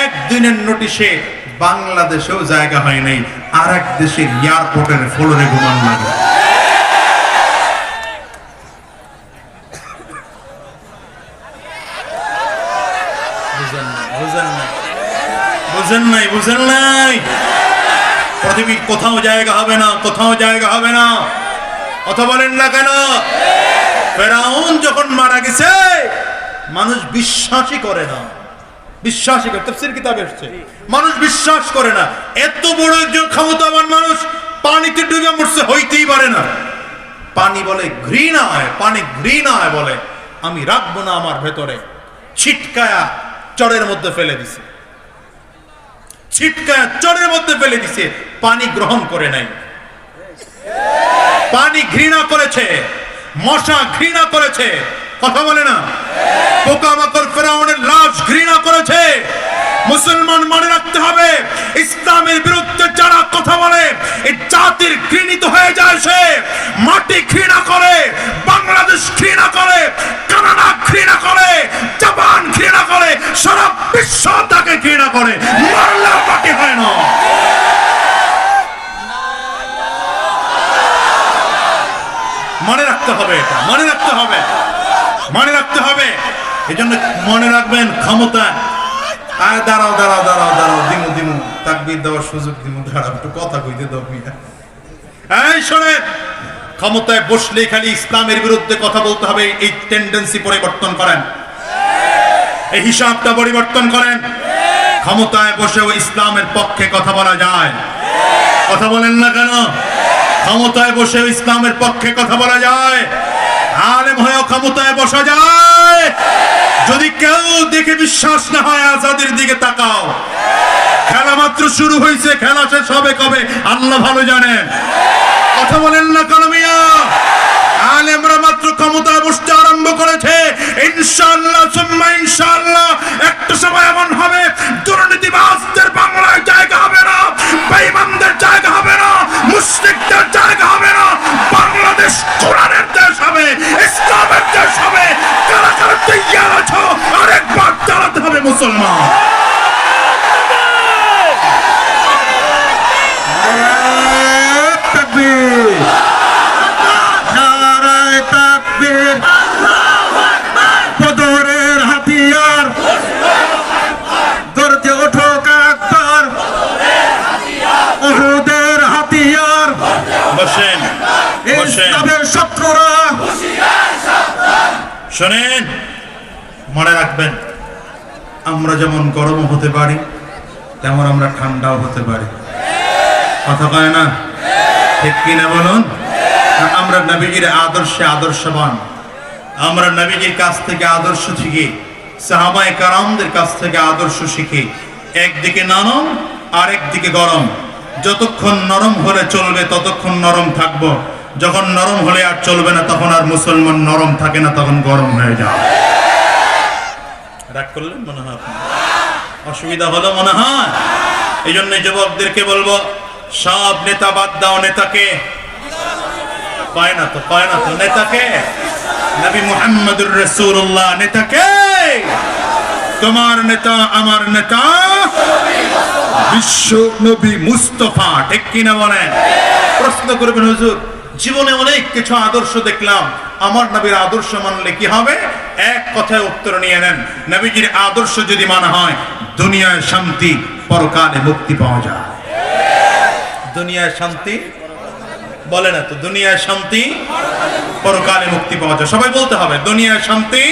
একদিনের নোটিশে বাংলাদেশেও জায়গা হয় নাই, আর এক দেশের এয়ারপোর্টের ফ্লোরে ঘুমান লাগে। বুঝেন নাই? পৃথিবীর কোথাও জায়গা হবে না, কোথাও জায়গা হবে না। কথা বলেন না কেন? ফিরআউন যখন মারা গেছে, মানুষ বিশ্বাসই করে না, বিশ্বাসই করে। তাফসীর কিতাবে এসেছে, মানুষ বিশ্বাস করে না। এত বড় একজন ক্ষমতাবান মানুষ পানিতে ডুবে মরছে, হইতেই পারে না। পানি বলে ঘৃণা হয়, পানি ঘৃণা হয়, বলে আমি রাখবো না আমার ভেতরে। ছিটকায়া চরের মধ্যে ফেলে দিছে, ছিটকায়া চরের মধ্যে ফেলে দিছে, পানি গ্রহণ করে নাই। পানি ঘৃণা করেছে, মশা ঘৃণা করেছে, কথা বলে না। পোকামাকড় ফেরাউনের লাশ ঘৃণা করেছে। মুসলমান মনে রাখতে হবে, ইসলামের বিরুদ্ধে যারা কথা বলে, এই জাতির ঘৃণিত হয়ে যায়। সে মাটি ঘৃণা করে, বাংলাদেশ ঘৃণা করে, কানাডা ঘৃণা করে, জাপান ঘৃণা করে, সারা বিশ্ব তাকে ঘৃণা করে। মারলেও বাকি হয় না। এই জন্য মনে রাখবেন ক্ষমতা আর দাঁড়াও দাঁড়াও দাঁড়াও দাঁড়াও দিমু দিমু তাকবীর দেওয়ার সুযোগ দিমু, দাঁড়াও একটু কথা কইতে দাও মিয়া। এই শোনেন, ক্ষমতায় বসলেই খালি ইসলামের বিরুদ্ধে কথা বলতে হবে এই টেন্ডেন্সি পরিবর্তন করেন, এই হিসাবটা পরিবর্তন করেন। ক্ষমতায় বসেও ইসলামের পক্ষে কথা বলা যায়, কথা বলেন না কেন? ক্ষমতায় বসেও ইসলামের পক্ষে কথা বলা যায়, আলেম হয়েও ক্ষমতায় বসা যায়। যদি কেউ দেখে বিশ্বাস না হয় আজাদের দিকে তাকাও, খেলা মাত্র শুরু হয়েছে, খেলা শেষ হবে কবে আল্লাহ ভালো জানেন। কথা বলেন না কেন মিয়া? আলেমরা মাত্র ক্ষমতায় বসতে আরম্ভ করেছে, ইনশাআল্লাহ সুম্মা ইনশাআল্লাহ একটা সময় এমন হবে দুর্নীতিবাজদের বাংলায় জায়গা হবে না, বেঈমানদের জায়গা হবে না, মুশরিকদের জায়গা হবে না। বাংলাদেশ কোরআনের দেশ হবে, ইসলামের দেশ হবে। কারা কারা তৈয়ার আছো আরেকবার চালাতে হবে মুসলমান। বদরের হাতিয়ার গর্জে ওঠো কাকতার, উহুদের হাতিয়ার। বসেন বসেন, ইসলামের শত্রুরা শোনেন, মনে রাখবেন আমরা যেমন গরম হতে পারি তেমন আমরা ঠান্ডাও হতে পারি। কথা কয় না? ঠিক কিনা বলুন? আমরা নবীজির আদর্শে আদর্শবান, আমরা নবীজির কাছ থেকে আদর্শ শিখি, সাহাবায়ে কারামদের কাছ থেকে আদর্শ শিখি। একদিকে নরম আর একদিকে গরম, যতক্ষণ নরম হলে চলবে ততক্ষণ নরম থাকবো, যখন নরম হলে আর চলবে না তখন আর মুসলমান নরম থাকে না, তখন গরম হয়ে যায়। রাগ করলেন মনে হয়, অসুবিধা হলো মনে হয়। এই জন্য যুবকদেরকে বলবো সব নেতা বাদ দাও, নেতাকে পায় না তো, পায় না তো নেতাকে। নবী মুহাম্মদুর রাসূলুল্লাহ নেতাকে, তোমার নেতা আমার নেতা বিশ্ব নবী মুস্তাফা। ঠিক কিনা বলেন? প্রশ্ন করবেন হুজুর জীবনে অনেক কিছু আদর্শ দেখলাম, আমার নবীর আদর্শ মানলে কি হবে? এক কথায় উত্তর নিয়ে নেন, নবীজির আদর্শ যদি মানা হয় দুনিয়ায় শান্তি, পরকালে মুক্তি পাওয়া যায়। দুনিয়ায় শান্তি বলে না তো, দুনিয়ায় শান্তি পরকালে মুক্তি পাওয়া যায়। সবাই বলতে হবে দুনিয়ায় শান্তি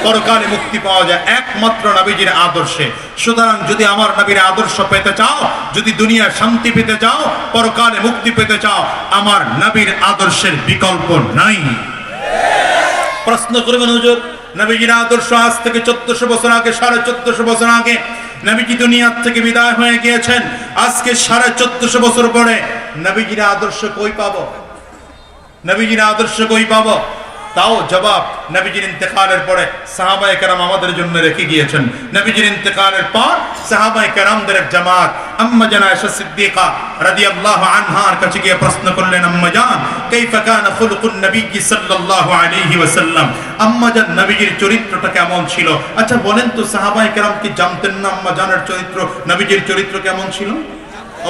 পরকালে মুক্তি পাওয়া যায় একমাত্র নবীজির আদর্শে। সুতরাং যদি আমার নবীর আদর্শ পেতে চাও, যদি দুনিয়ায় শান্তি পেতে চাও, পরকালে মুক্তি পেতে চাও, আমার নবীর আদর্শের বিকল্প নাই। প্রশ্ন করবেন হুজুর নবীজির আদর্শ আজ থেকে 1400 বছর আগে, 1450 বছর আগে নবীজি দুনিয়ার থেকে বিদায় হয়ে গিয়েছেন। আজকে 1450 বছর পরে নবীজির আদর্শ কই পাবো? নবীজির আদর্শ কই পাবো? তাও জবাব নবীজির ইন্তেকালের পরে সাহাবায়ে কেরাম আমাদের জন্য রেখে গিয়েছেন। নবীজির ইন্তেকালের পর সাহাবায়ে কেরামদের এক জামাত আম্মা জান আয়েশা সিদ্দিকা রাদিয়াল্লাহু আনহার কাছে গিয়ে প্রশ্ন করলেন, আম্মা জান কাইফা কানা খুলুকুন নবী সাল্লাল্লাহু আলাইহি ওয়াসাল্লাম, আম্মা জান নবীজির চরিত্রটা কেমন ছিল? আচ্ছা বলেন তো সাহাবায়ে কেরাম কি জানতেন না আম্মা জানের চরিত্র, নবীজির চরিত্র কেমন ছিল?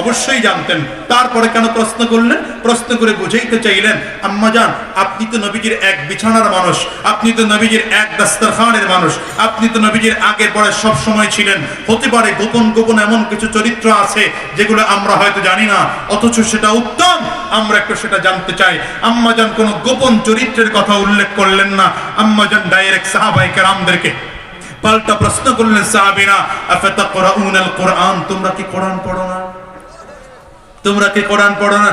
অবশ্যই জানতেন। তারপরে কেন প্রশ্ন করলেন? প্রশ্ন করে বুঝাইতে চাইলেন, আম্মা জান আপনি তো নবীজির এক বিছানার মানুষ, আপনি তো নবীজির এক দস্তরখানের মানুষ, আপনি তো নবীজির আগের পরে সব সময় ছিলেন। হতে পারে গোপন গোপন এমন কিছু চরিত্র আছে যেগুলো আমরা হয়তো জানি না, অথচ সেটা উত্তম, আমরা একটু সেটা জানতে চাই। আম্মা জান কোনো গোপন চরিত্রের কথা উল্লেখ করলেন না, আম্মা জান ডাইরেক্ট সাহাবায়ে কেরামদেরকে পাল্টা প্রশ্ন করলেন, সাহাবীরা আফাতাকরাউনাল কুরআন, তোমরা কি কোরআন পড়ো না? তোমরা কি কোরআন পড়ো না?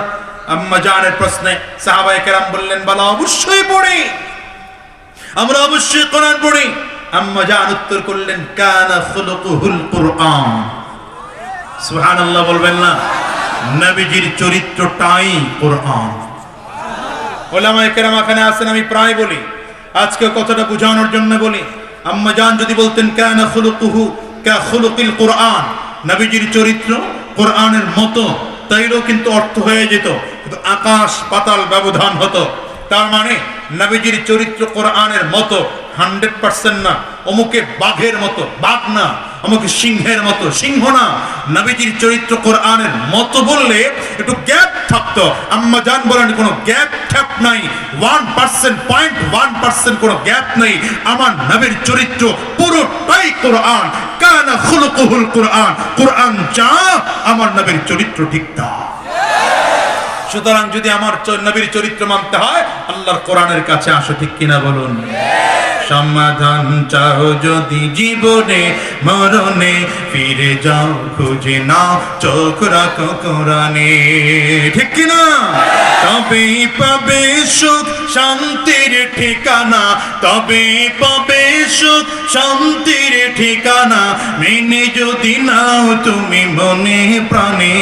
আম্মা জানের প্রশ্নে সাহাবায়ে কেরাম বললেন, বলা অবশ্যই পড়ি, আমরা অবশ্যই কোরআন পড়ি। আম্মা জান উত্তর করলেন, কানা খুলুকুহুল কুরআন। সুবহানাল্লাহ বলবেন না? নবীজির চরিত্রটাই কোরআন। উলামায়ে কেরাম এখানে আছেন, আমি প্রায় বলি, আজকে কথাটা বোঝানোর জন্য বলি। আম্মা জান যদি বলতেন কানা খুলুকুহু কা খুলুকিল কুরআন, নবীজির চরিত্র কোরআনের মতো, তাইলেও কিন্তু অর্থ হয়ে যেত, কিন্তু আকাশ পাতাল ব্যবধান হতো। তার মানে নবীজির চরিত্র কোরআনের মতো 100% না, অমুকে বাঘের মতো, বাঘ না, আমাকে সিংহের মতো, সিংহ না, নবীজির চরিত্র কোরআনের মতো বললে একটু গ্যাপ থাকতো। আম্মা জান বলেন কোনো গ্যাপ ট্যাপ নাই, 1%, 0.1% কোনো গ্যাপ নেই। আমার নবীর চরিত্র পুরোটাই কোরআন, কানা খুলুকুহুল কোরআন, কোরআন যা আমার নবীর চরিত্র ঠিক তা। সুতরাং যদি আমার নবীর চরিত্র মানতে হয়, আল্লাহর কোরআনের কাছে আসো, ঠিক কিনা বলুন? সমাধান চাও যদি জীবনে মরণে, ফিরে যাও খুঁজে নাও চোখ রাখো কোরআনে, ঠিক কিনা? তবেই পাবে সুখ শান্তির ঠিকানা, তবেই পাবে সুখ শান্তির ঠিকানা, মেনে যদি নাও তুমি মনে প্রাণে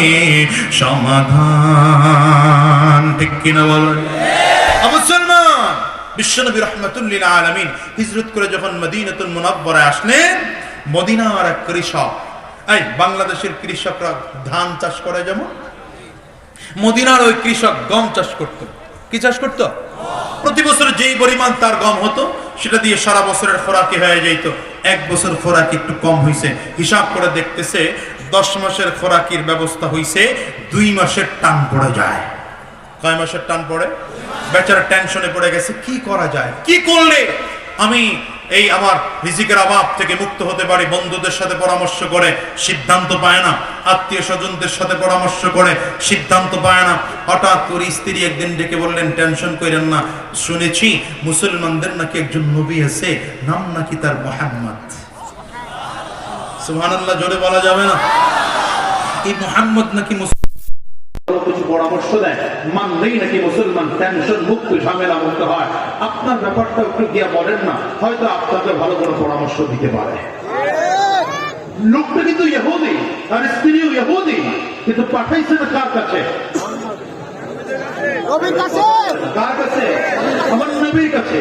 সমাধান, ঠিক কিনা বলুন? মুসলমান, বিশ্বনবী রাহমাতুল্লিল আলামিন হিজরত করে যখন মদিনাতুল মুনাওয়ারায় আসলেন, মদিনার এক কৃষক, এই বাংলাদেশের কৃষকরা ধান চাষ করে যেমন, মদিনার ওই কৃষক গম চাষ করত। কি চাষ করত? প্রতি বছর যেই পরিমাণ তার গম হতো সেটা দিয়ে সারা বছরের খোরাকি হয়ে যেত। এক বছর খোরাকি একটু কম হইছে, হিসাব করে দেখতেছে 10 মাসের খোরাকির ব্যবস্থা হইছে, 2 মাসের টান পড়ে যায়। কয় মাসের টান পড়ে? বেচারা টেনশনে পড়ে গেছে, কি করা যায়, কি করলে আমি এই আমার রিজিকের অভাব থেকে মুক্ত হতে পারি। বন্ধুদের সাথে পরামর্শ করে সিদ্ধান্ত পায় না, আত্মীয় স্বজনদের সাথে পরামর্শ করে সিদ্ধান্ত পায় না। হঠাৎ করে স্ত্রী একদিন ডেকে বললেন, টেনশন করেন না, শুনেছি মুসলমানদের নাকি একজন নবী আছে, নাম নাকি তার মুহাম্মদ। সুবহানাল্লাহ, জোরে বলা যাবে না? এই মুহাম্মদ নাকি কিছু পরামর্শ দেয়, মানলেই নাকি মুসলমান টেনশন মুক্ত, ঝামেলা মুক্ত হয়। আপনার ব্যাপারটা একটু গিয়া বলেন না, হয়তো আপনাকে ভালো করে পরামর্শ দিতে পারে। লোকটা কিন্তু ইহুদি আর স্ত্রীও ইহুদি, কিন্তু পাঠাইছে না কার কাছে? কার কাছে? আমার নবীর কাছে।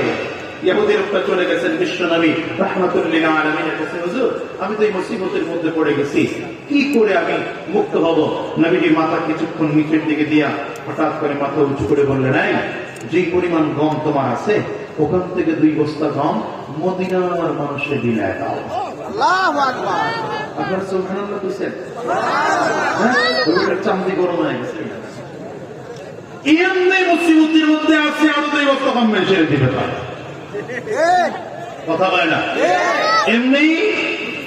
ইহুদির উপর চলে গেছেন বিশ্ব নবী রাহমাতুল্লিল আলামিনের কাছে, হুজুর আমি তো এই মুসিবতের মধ্যে পড়ে গেছি, কি করে আমি মুক্ত হব? নবীজি মাথা কিছুক্ষণ নিচের দিকে দিয়া হঠাৎ করে মাথা উঁচু করে বললেন, এই যে পরিমাণ গম তোমার আছে, ওখান থেকে 2 বস্তা গম মদিনার মানুষকে বিলায় দাও। আল্লাহু আকবার। আপনারা সুবহানাল্লাহ বলছেন? হ্যাঁ, চামড়ি গরম হয়ে গেছে। এমনি মুসিবতের মধ্যে আছে, আরো 2 বস্তা গম ছেড়ে দিবে তার। কথা বলে না? এমনি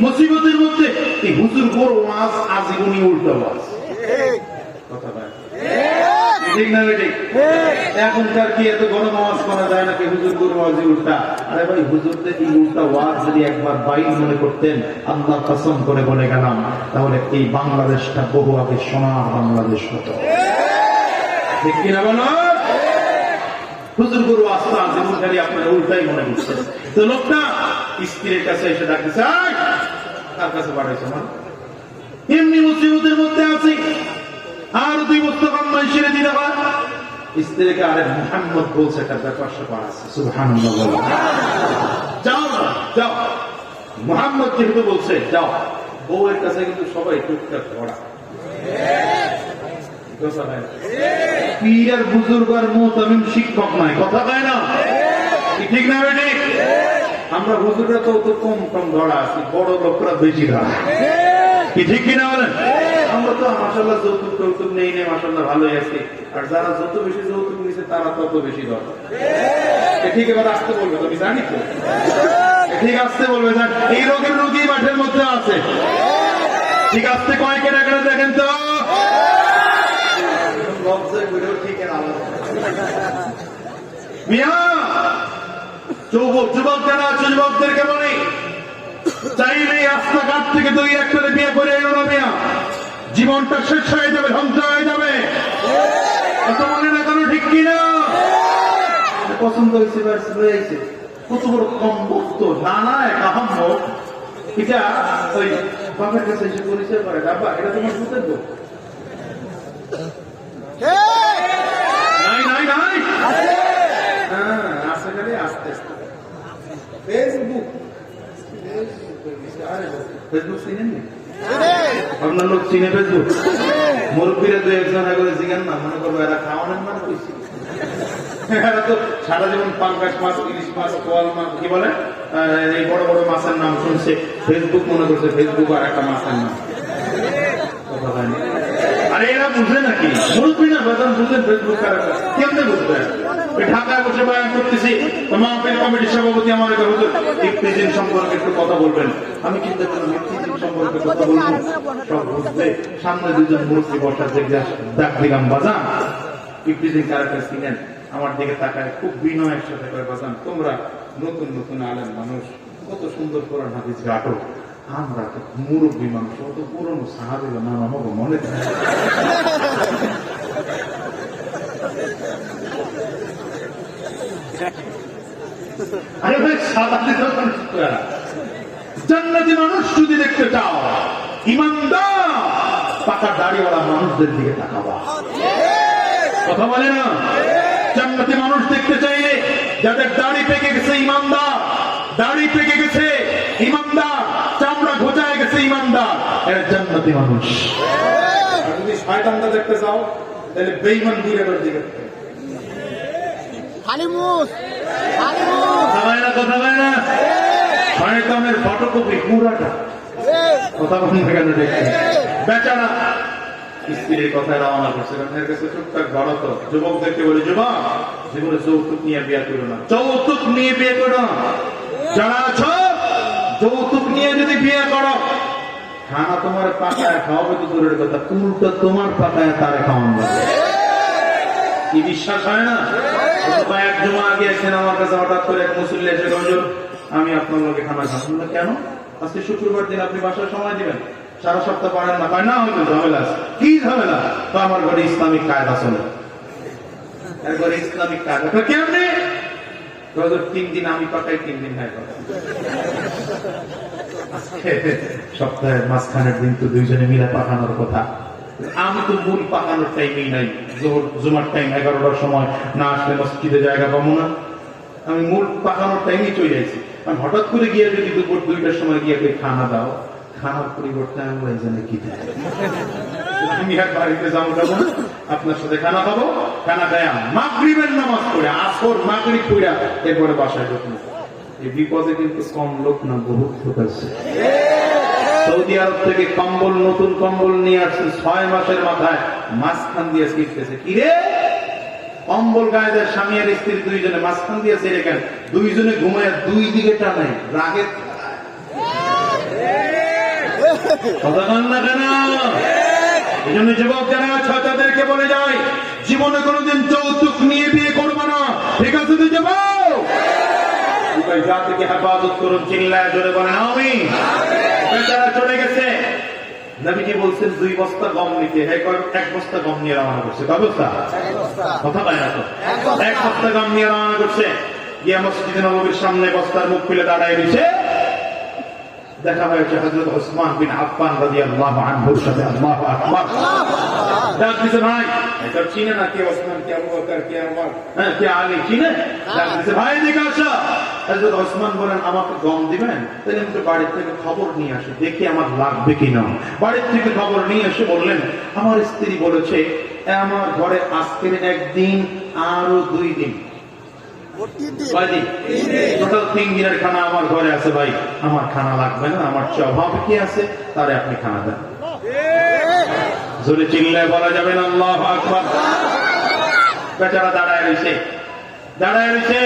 মুসিবতের মধ্যে এই হুজুর বড় ওয়াজ, আজীবনী উল্টা ওয়াজ। কথা বলে ঠিক না? ঠিক। এখনকার কি এত গরম ওয়াজ করা যায় নাকি? হুজুর বড় ওয়াজই উল্টা। আরে ভাই, হুজুরদের এই উল্টা ওয়াজ যদি একবার বাইর মনে করতেন, আল্লাহ কসম করে বলে গেলাম, তাহলে এই বাংলাদেশটা বহু আগে সোনার বাংলাদেশ হতো। ঠিক কিনা বলো? হুজুর গুরু আসলা যেমন খালি আপনারা উল্টাই মনে করছেন। তো লোকটা স্ত্রীর কাছে এসে ডাকতেছে, তার কাছে পাঠাইছে না, এমনি মুসিবতের মধ্যে আছি, আর 2 বস্তা গম ছেড়ে দিতে হয়। স্ত্রীকে, আরে মুহাম্মদ বলছে একটা ব্যাপার স্যাপার আছে। সুবহানাল্লাহ বলো, যাও যাও, মুহাম্মদ যেহেতু বলছে যাও। বউয়ের কাছে কিন্তু সবাই টুকটাক ধরা, পীর আর বুজুর্গ আর মুতামিম শিক্ষক নাই। কথা কয় না? ঠিক না? ঠিক। আমরা হুজুররা তো কম কম ধরা আছি, বড় লোকরা বেশি ধরা। কি ঠিক কিনা বলেন? আমরা তো মাশাআল্লাহ যৌতুক টৌতুক নেই, মাশাআল্লাহ ভালোই আছি। আর যারা যত বেশি যৌতুক নিছে তারা তত বেশি ধরা। ঠিক এবার আসতে বলবে, তুমি জানি তো? ঠিক আসতে বলবে, জান এই রোগের রোগী মাঠের মধ্যে আছে। ঠিক আসতে কয় কেনা কেনা দেখেন তো। যুবক যারা আছে, যুবকদেরকে বলি, চাইলে রাস্তাঘাট থেকে 2-1 বিয়ে করে এলো না মিয়া, জীবনটা শেষ হয়ে যাবে, ধ্বংস হয়ে যাবে। এত মনে না কেন? ঠিক কিনা? পছন্দ হয়েছে, কত বড় কম বক্ত, নানা এক আহম্মক। এটা ওই বাপের কাছে এসে পরিচয় করে, বাবা এটা তোমার বুঝতে গো? নাই নাই নাই, হ্যাঁ আসতে গেলে আস্তে আস্তে। ফেসবুক চিনেননি? আপনার লোক চিনে ফেসবুক? মুরব্বীরা 2-1 জন আগে জিজ্ঞান না, মনে করবো এরা খাওয়ানোর মানে কইছি। এরা তো সারা জীবন পাঙ্গাস মাছ, ইলিশ মাছ, কোয়াল মাছ, কি বলে এই বড় বড় মাছের নাম শুনছে, ফেসবুক মনে করছে ফেসবুক আর একটা মাছের নাম। আরে এরা বুঝে নাকি? মুরব্বী না বেতন বুঝেন ফেসবুক কারাটা কেমনে বুঝবে? ঢাকায় বসে বয়ান করতেছি, মাহফিল কমিটির সভাপতি আমার একটা হুজুর ইফতিজিন সম্পর্কে একটু কথা বলবেন। আমি চিন্তা করলাম ইফতিজিন সম্পর্কে কথা বলবো, সব বুঝবে। সামনে দুজন মুরব্বী বসার দেখে ডাক দিলাম, বাজান ইফতিজিন কারাটা চিনেন? আমার দিকে তাকায় খুব বিনয়ের সাথে করে, বাজান তোমরা নতুন নতুন আলেম মানুষ, কত সুন্দর কোরআন হাদিস ঘাটো, আমরা তো মুরব্বী মানুষ, অত পুরনো সাহাবীর নাম আমাকে মনে থাকে। আরে ভাই সাদাতে যখন জান্নাতি মানুষ যদি দেখতে চাও, ইমানদার পাকা দাড়িওয়ালা মানুষদের দিকে তাকাবা। কথা বলে না? জান্নাতি মানুষ দেখতে চাইলে যাদের দাড়ি পেকে গেছে ইমানদার, দাড়ি পেকে গেছে ইমানদার, চামড়া ঘোচায় গেছে ইমানদার, এরা জান্নাতি মানুষ। আর যদি শয়তানটা দেখতে চাও তাহলে বেঈমান বুড়ের দিকে কথা বলে না, শয়তানের ফটোকপি পুরাটা। কথা বলেন কেন? দেখতে বেচারা স্ত্রীর কথায় রওনা করছে, এর কাছে টুকটাক বড় তো যুবকদেরকে বলে, যুবক জীবনে যৌতুক নিয়ে বিয়ে করো না, যৌতুক নিয়ে বিয়ে করো না। যারা আছো যৌতুক নিয়ে যদি বিয়ে করো, খানা তোমার পাকায় খাওয়াবে তো দূরের কথা, উল্টো তোমার পাকায় তারে খাওয়ান যাবে। কি বিশ্বাস হয় না? কয়েক জমা আগে এসেছেন আমার কাছে, হঠাৎ করে এক মুসল্লি এসে হুজুর আমি আপনার লোকে খানা খাবো। কেন? আজকে শুক্রবার দিন আপনি বাসায় সময় দিবেন, সারা সপ্তাহ পারেন না? হয় না, হয়তো ঝামেলা আছে। কি ঝামেলা? তো আমার ঘরে ইসলামিক কায়দা চলে, একবারে ইসলামিক কায়দা। কেমনে? 3 দিন আমি পাকাই, 3 দিন হয় পাকাই। সপ্তাহের মাঝখানের দিন তো দুইজনে মিলে পাকানোর কথা। আমি তো মূল পাকানোর টাইমেই নাই, জুমার টাইম 11টার সময় না আসলে মসজিদে জায়গা পাবো না। আমি মূল পাকানোর টাইমেই চলে যাইছি। আমি হঠাৎ করে গিয়ে যদি দুপুর 2টার সময় গিয়ে খানা দাও, খানার পরিবর্তে আমরা এই জন্য কি দেয়, আমি আর বাড়িতে যাবো না, আপনার সাথে খানা খাবো, খানা খায় মাগরিবের নামাজ পড়ে, আসর মাগরিব পড়া এরপরে বাসায় ঢুকবো। এই বিপদে কিন্তু কম লোক না, বহুত লোক আছে। সৌদি আরব থেকে কম্বল, নতুন কম্বল নিয়ে আসছে 6 মাসের মাথায়, মাঝখান দিয়ে ছিটতেছে। কিরে কম্বল গায়ে দেয়, স্বামী আর স্ত্রী দুইজনে মাঝখান দিয়ে ছেড়ে কেন, দুইজনে ঘুমায় দুই দিকে টানায় রাগের। কথা বল না কেন? এই জন্য যুবক যারা আছে তাদেরকে বলে যায়, জীবনে কোনোদিন যৌতুক নিয়ে বিয়ে করবো না, ঠিক আছে? তুই যুবক জাতিকে হেফাজত করুন, চিল্লায় জোরে বলেন আমিন। বেচারা চলে গেছে, নবীজি বলছেন 2 বস্তা গম নিতে, 1 বস্তা গম নিয়ে রওনা করছে। কয় বস্তা? কথা পায় না তো। 1 বস্তা গম নিয়ে রওনা করছে, গিয়া মসজিদে নববীর সামনে বস্তার মুখ খুলে দাঁড়ায় রয়েছে। দেখা হয়েছে হযরত ওসমান বিন আফফান রাদিয়াল্লাহু আনহুর সাথে। আল্লাহু আকবার। ডাক দিছে, ভাই এটা চিনে না? কে ওসমান, কে আবু বকর, কে ওমর, হ্যাঁ কে আলী, চিনে? ডাক দিছে, ভাই এদিকে আসো। হযরত ওসমান বলেন, আমাকে গম দিবেন? তাহলে আমি তো বাড়ি থেকে খবর নিয়ে আসি, দেখি আমার লাগবে কিনা। বাড়ির থেকে খবর নিয়ে এসে বললেন, আমার স্ত্রী বলেছে আমার ঘরে আজকের 1 দিন আরো 2 দিন, 3 দিনের খানা আমার ঘরে আছে। ভাই আমার খানা লাগবে না, আমার অভাব কি আছে, তারে আপনি খানা দেন। জোরে চিল্লায় বলা যাবে না আল্লাহু আকবার। বেচারা দাঁড়ায় রয়েছে, দাঁড়ায় রয়েছে।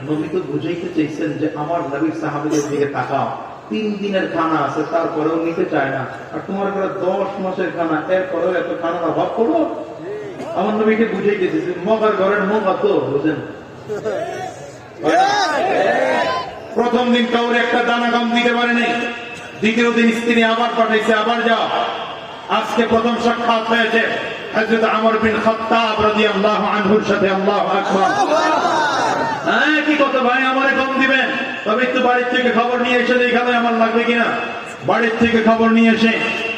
নবী তো বুঝাইতে চাইছেন যে আমার নবীর সাহাবীদের দিকে তাকাও, 3 দিনের খানা আছে, তারপরেও নিতে চায় না। আর তোমার ঘরে 10 মাসের খানা, এরপরেও এত খানার অভাব করো। আমার নবীকে বুঝাইতেছে মগার ঘরের মগা তো বুঝেন। প্রথম দিন কাউরে একটা দানা গম দিতে পারে নাই, দ্বিতীয় দিন স্ত্রী আবার পাঠাইছে, আবার যাও। আজকে প্রথম সাক্ষাৎ হয়েছে হযরত ওমর বিন খাত্তাব রাদিয়াল্লাহু আনহুর সাথে। আল্লাহু আকবার। হ্যাঁ কি কথা ভাই, আমারে গম দিবেন, তবে একটু বাড়ির থেকে খবর নিয়ে এসে দেখাবে আমার লাগবে কিনা। বাড়ির থেকে খবর নিয়ে এসে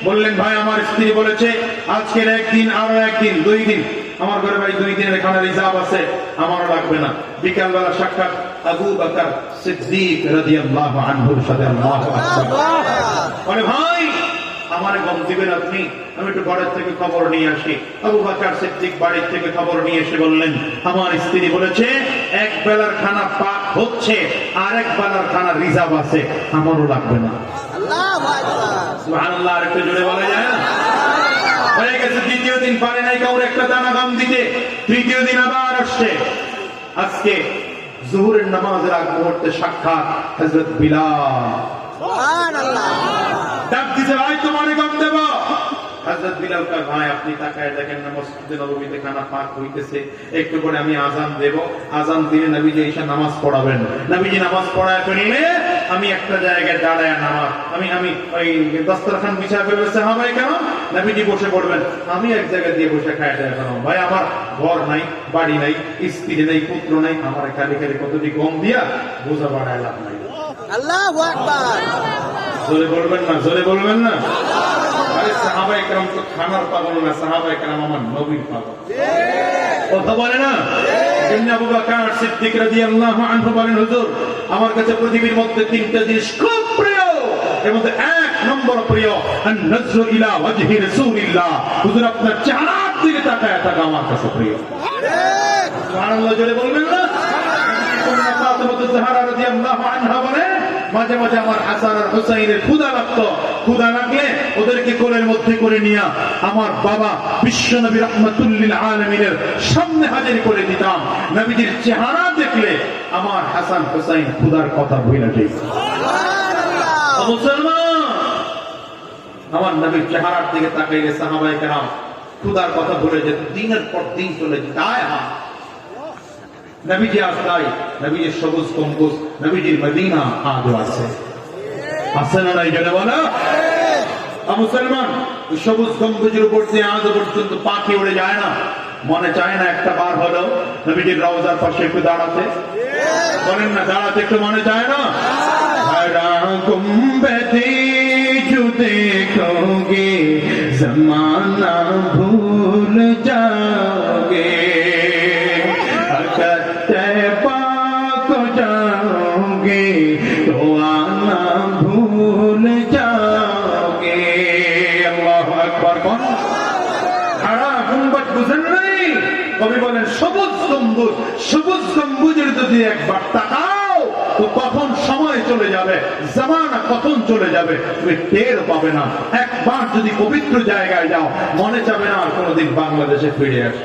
বললেন, ভাই আমার স্ত্রী বলেছে আজকের 1 দিন আরো 1 দিন 2 দিন, আমার ঘরে ভাই 2 দিনের খানার হিসাব আছে, আমারও লাগবে না। বিকালবেলা সাক্ষাৎ আবু বকর সিদ্দিক রাদিয়াল্লাহু আনহুর সাথে। আল্লাহু আকবার। বলে ভাই আমার গম দিবেন আপনি? আমি একটু ঘরের থেকে খবর নিয়ে আসি। আবু বকর সিদ্দিক বাড়ির থেকে খবর নিয়ে এসে বললেন, আমার স্ত্রী বলেছে এক বেলার খানা পাক হচ্ছে, আরেক বেলার খানা রিজার্ভ আছে, আমারও লাগবে না। সুবহানাল্লাহ, আর একটু জোরে বলা যায় না? হয়ে গেছে দ্বিতীয় দিন, পারে নাই কাউর একটা দানা গম দিতে। তৃতীয় দিন আবার আসছে। আজকে জোহরের নামাজের আগ মুহূর্তে সাক্ষাৎ হযরত বিলাল। ডাক দিছে, ভাই তোমার গম দেব। হযরত বিলাল কয়, ভাই আপনি তাকায় দেখেন না, মসজিদে নববীতে খানা পাক হইতেছে, একটু করে আমি আজান দেব, আজান দিয়ে নবীজি এসে নামাজ পড়াবেন। নবীজি নামাজ পড়ায় ফেলিলে আমি একটা জায়গায় দাঁড়ায় নামাজ, আমি ওই দস্তরখান বিছায় ফেলবে সাহাবায়ে কেরাম, নবীজি বসে পড়বেন, আমি এক জায়গা দিয়ে বসে খায় দেয় কেন? ভাই আমার ঘর নাই, বাড়ি নাই, স্ত্রী নাই, পুত্র নাই, আমার খালি খালি কতটি গম দিয়া বোঝা বাড়ায় লাভ নাই। আল্লাহু আকবার। জোরে বলবেন না, জোরে বলবেন না। আরে সাহাবায়ে কেরাম তো খানার পাগল না, সাহাবায়ে কেরাম আমার নবীর পাগল। কথা বলে না? আবু বকর সিদ্দিক রাদিয়াল্লাহু আনহু বলেন, হুজুর আমার কাছে পৃথিবীর মধ্যে তিনটা জিনিস খুব প্রিয়, এর মধ্যে এক নম্বর প্রিয় আন-নাজরু ইলা ওয়াজহি রাসূলিল্লাহ, হুজুর আপনার চেহারার দিকে তাকায় থাকা আমার কাছে প্রিয়। সুবহানাল্লাহ, জোরে বলবেন না? ফাতিমা যাহরা রাদিয়াল্লাহু আনহা বলেন, মাঝে মাঝে আমার হাসান আর হুসাইনের ক্ষুধা লাগতো, ক্ষুধা লাগলে ওদেরকে কোলের মধ্যে করে নিয়ে আমার বাবা বিশ্বনবী রাহমাতুল লিল আলামিনের সামনে হাজির করে দিতাম। নবীজির চেহারা দেখলে আমার হাসান হুসাইন ক্ষুধার কথা ভুলে যেত। মুসলমান, আমার নবীর চেহারার দিকে তাকাইলে সাহাবায়ে কেরাম ক্ষুধার কথা ভুলে যেত, দিনের পর দিন চলে যেত। নবীজি আসলাই, নবীজির সবুজ গম্বুজ, নবীজির মদিনা আজও আছে, আছে না নাই? জেনে বলো মুসলমান, সবুজ গম্বুজের উপর দিয়ে আজ পর্যন্ত পাখি উড়ে যায় না? মনে চায় না একটা বার হলো নবীজির রওজার পাশে একটু দাঁড়াতে? বলেন না, দাঁড়াতে একটু মনে চায় না? হরা গুম্বদে जो देखोगे जमाना भूल जाओगे, अगर तैबा को जाओगे तो आना भूल जाओगे। अल्लाह अकबर। कौन खड़ा गुंबद बुझेন নাই? কবি বলেন সবুজ গম্বুজ, সবুজ গম্বুজের যদি একবার তাকাও তো কখন সময় চলে যাবে, জামানা কখন চলে যাবে তুমি টের পাবে না। একবার যদি পবিত্র জায়গায় যাও মনে যাবে না আর কোনোদিন বাংলাদেশে ফিরে আসে।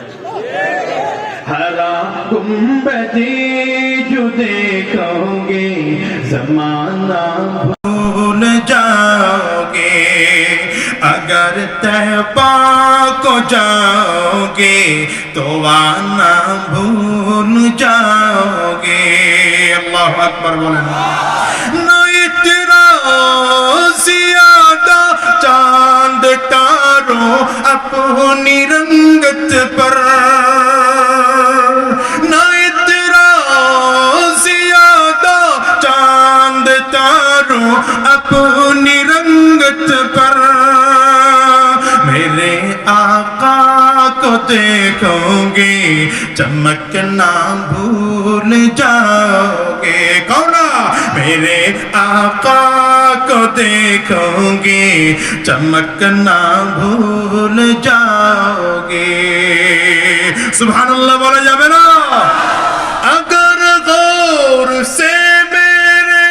हरा गुंबदे जो देखोगे जमाना भूल जाओगे, अगर तैबा को जाओगे तो आना भूल जाओगे। अल्लाह अकबर बोलें ना, इतना ज्यादा चांद तारों अपनी रंगत पर, ना इतना ज्यादा चांद तारों अपनी रंगत पर, मेरे आका को देखोगे चमकना भूल जाओगे। कौना? मेरे आका को देखोगे चमकना भूल जाओगे। सुभानअल्लाह बोला जावे ना? अगर गौर से मेरे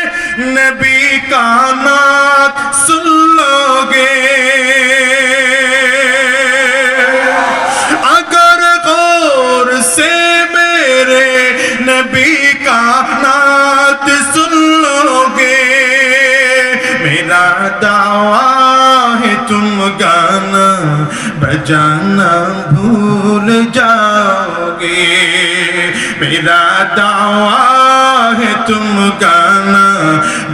नबी का नात सुन लोगे, अगर गौर से मेरे नबी का नात सुन लोगे, मेरा दावा है तुम गाना बजाना भूल जाओगे, मेरा दावा है तुम गाना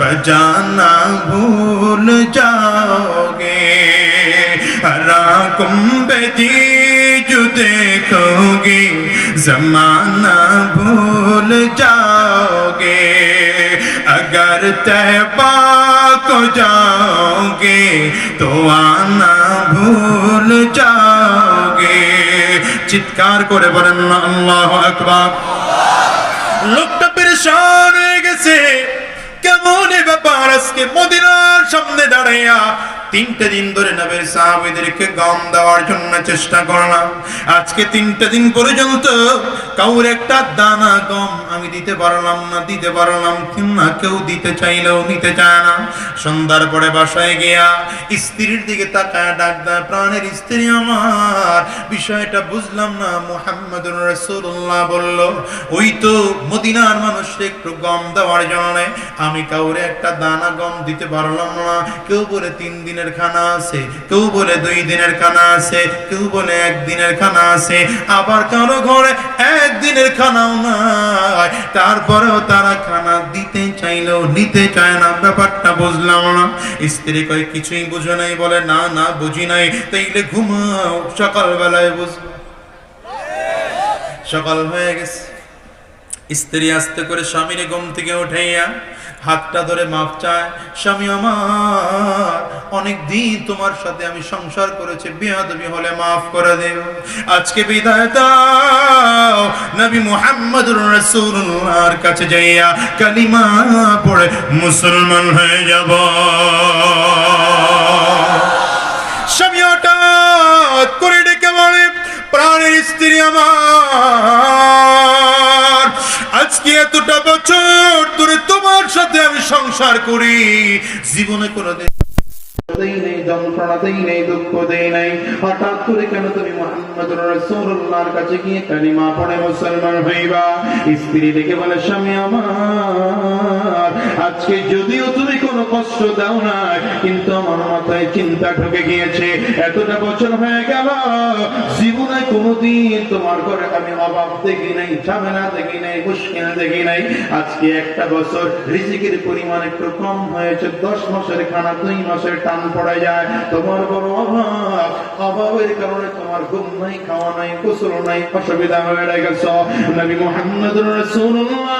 बजाना भूल जाओगे। हरा गुंबदी जो देखोगे जमाना भूल जाओगे, अगर तैबा को जाओगे तो आना भूल जाओगे। চিৎকার করে বলেন না আল্লাহু আকবার। লোকটা পেরেশান হয়ে গেছে, কেমন ব্যাপার, আজকে মদিনার সামনে দাঁড়াইয়া 3টে দিন ধরে নবীর সাহাবীদেরকে গম দেওয়ার জন্য চেষ্টা করলাম। আজকে 3টে দিন পর্যন্ত কাউর একটা দানা গম আমি দিতে পারলাম না, কেউ দিতে চাইলেও নিতে চায় না। সন্ধ্যার পরে বাসায় গিয়া স্ত্রীর দিকে তাকায় ডাক দেয়, প্রাণের স্ত্রী আমার, বিষয়টা বুঝলাম না। মুহাম্মদুর রাসূলুল্লাহ বলল, ওই তো মদিনার মানুষকে একটু গম দেওয়ার জন্য আমি কাউরে একটা দানা গম দিতে পারলাম না। কেউ বলে 3 দিনের খানা আছে, কেউ বলে 2 দিনের খানা আছে, কেউ বলে 1 দিনের খানা আছে, আবার কারো ঘরে 1 দিনের খানাও নাই, তারপরেও তারা খানা দিতে চাইলেও নিতে চায় না। ব্যাপারটা বুঝলাম না। স্ত্রী কয়, কিছুই বুঝো নাই? বলে, না বুঝি নাই। তাইলে ঘুমাও, সকালবেলায় বুঝবো। সকাল হয়ে গেছে, স্ত্রী আস্তে করে স্বামীর ঘুম থেকে উঠাইয়া হাতটা ধরে মাপ চায়, স্বামী আমার, অনেক দিন তোমার সাথে আমি সংসার করেছি, বেয়াদবি হলে মাফ করে দেও, আজকে বিদায় দাও। নবী মুহাম্মদুর রাসূলুল্লাহর কাছে যাইয়া কালিমা পড়ে মুসলমান হয়ে যাব। স্বামী হঠাৎ করে ডেকে বলে, প্রাণের স্ত্রী আমার, আজকে এতটা বছর ধরে তোমার সাথে আমি সংসার করি, জীবনে কোনোদিন যন্ত্রণা দেই নাই, দুঃখ দেই নাই, হঠাৎ করে কেন তুমি মুহাম্মদুর রাসূলুল্লাহর কাছে গিয়ে কালিমা পড়ে মুসলমান হইবা? স্ত্রী ডেকে বলে, স্বামী আমার, আজকে যদিও তুমি কোনো কষ্ট দাও না, কিন্তু আমার মাথায় চিন্তা ঢুকে গিয়েছে। এতটা বছর হয়ে গেল, জীবনে কোনোদিন তোমার ঘরে আমি অভাব দেখি নাই, ঝামেলা দেখি নাই, মুশকিল দেখি নাই। আজকে একটা বছর রিজিকের পরিমাণ একটু কম হয়েছে, 10 মাসের খানা 2 মাসের টান পড়ে যায়, তোমার বড় অভাব, অভাবের কারণে তোমার ঘুম নাই, খাওয়া নাই, গোসল নাই, অসুবিধা হয়ে গেছ। নবী মুহাম্মদুর রাসূলুল্লাহ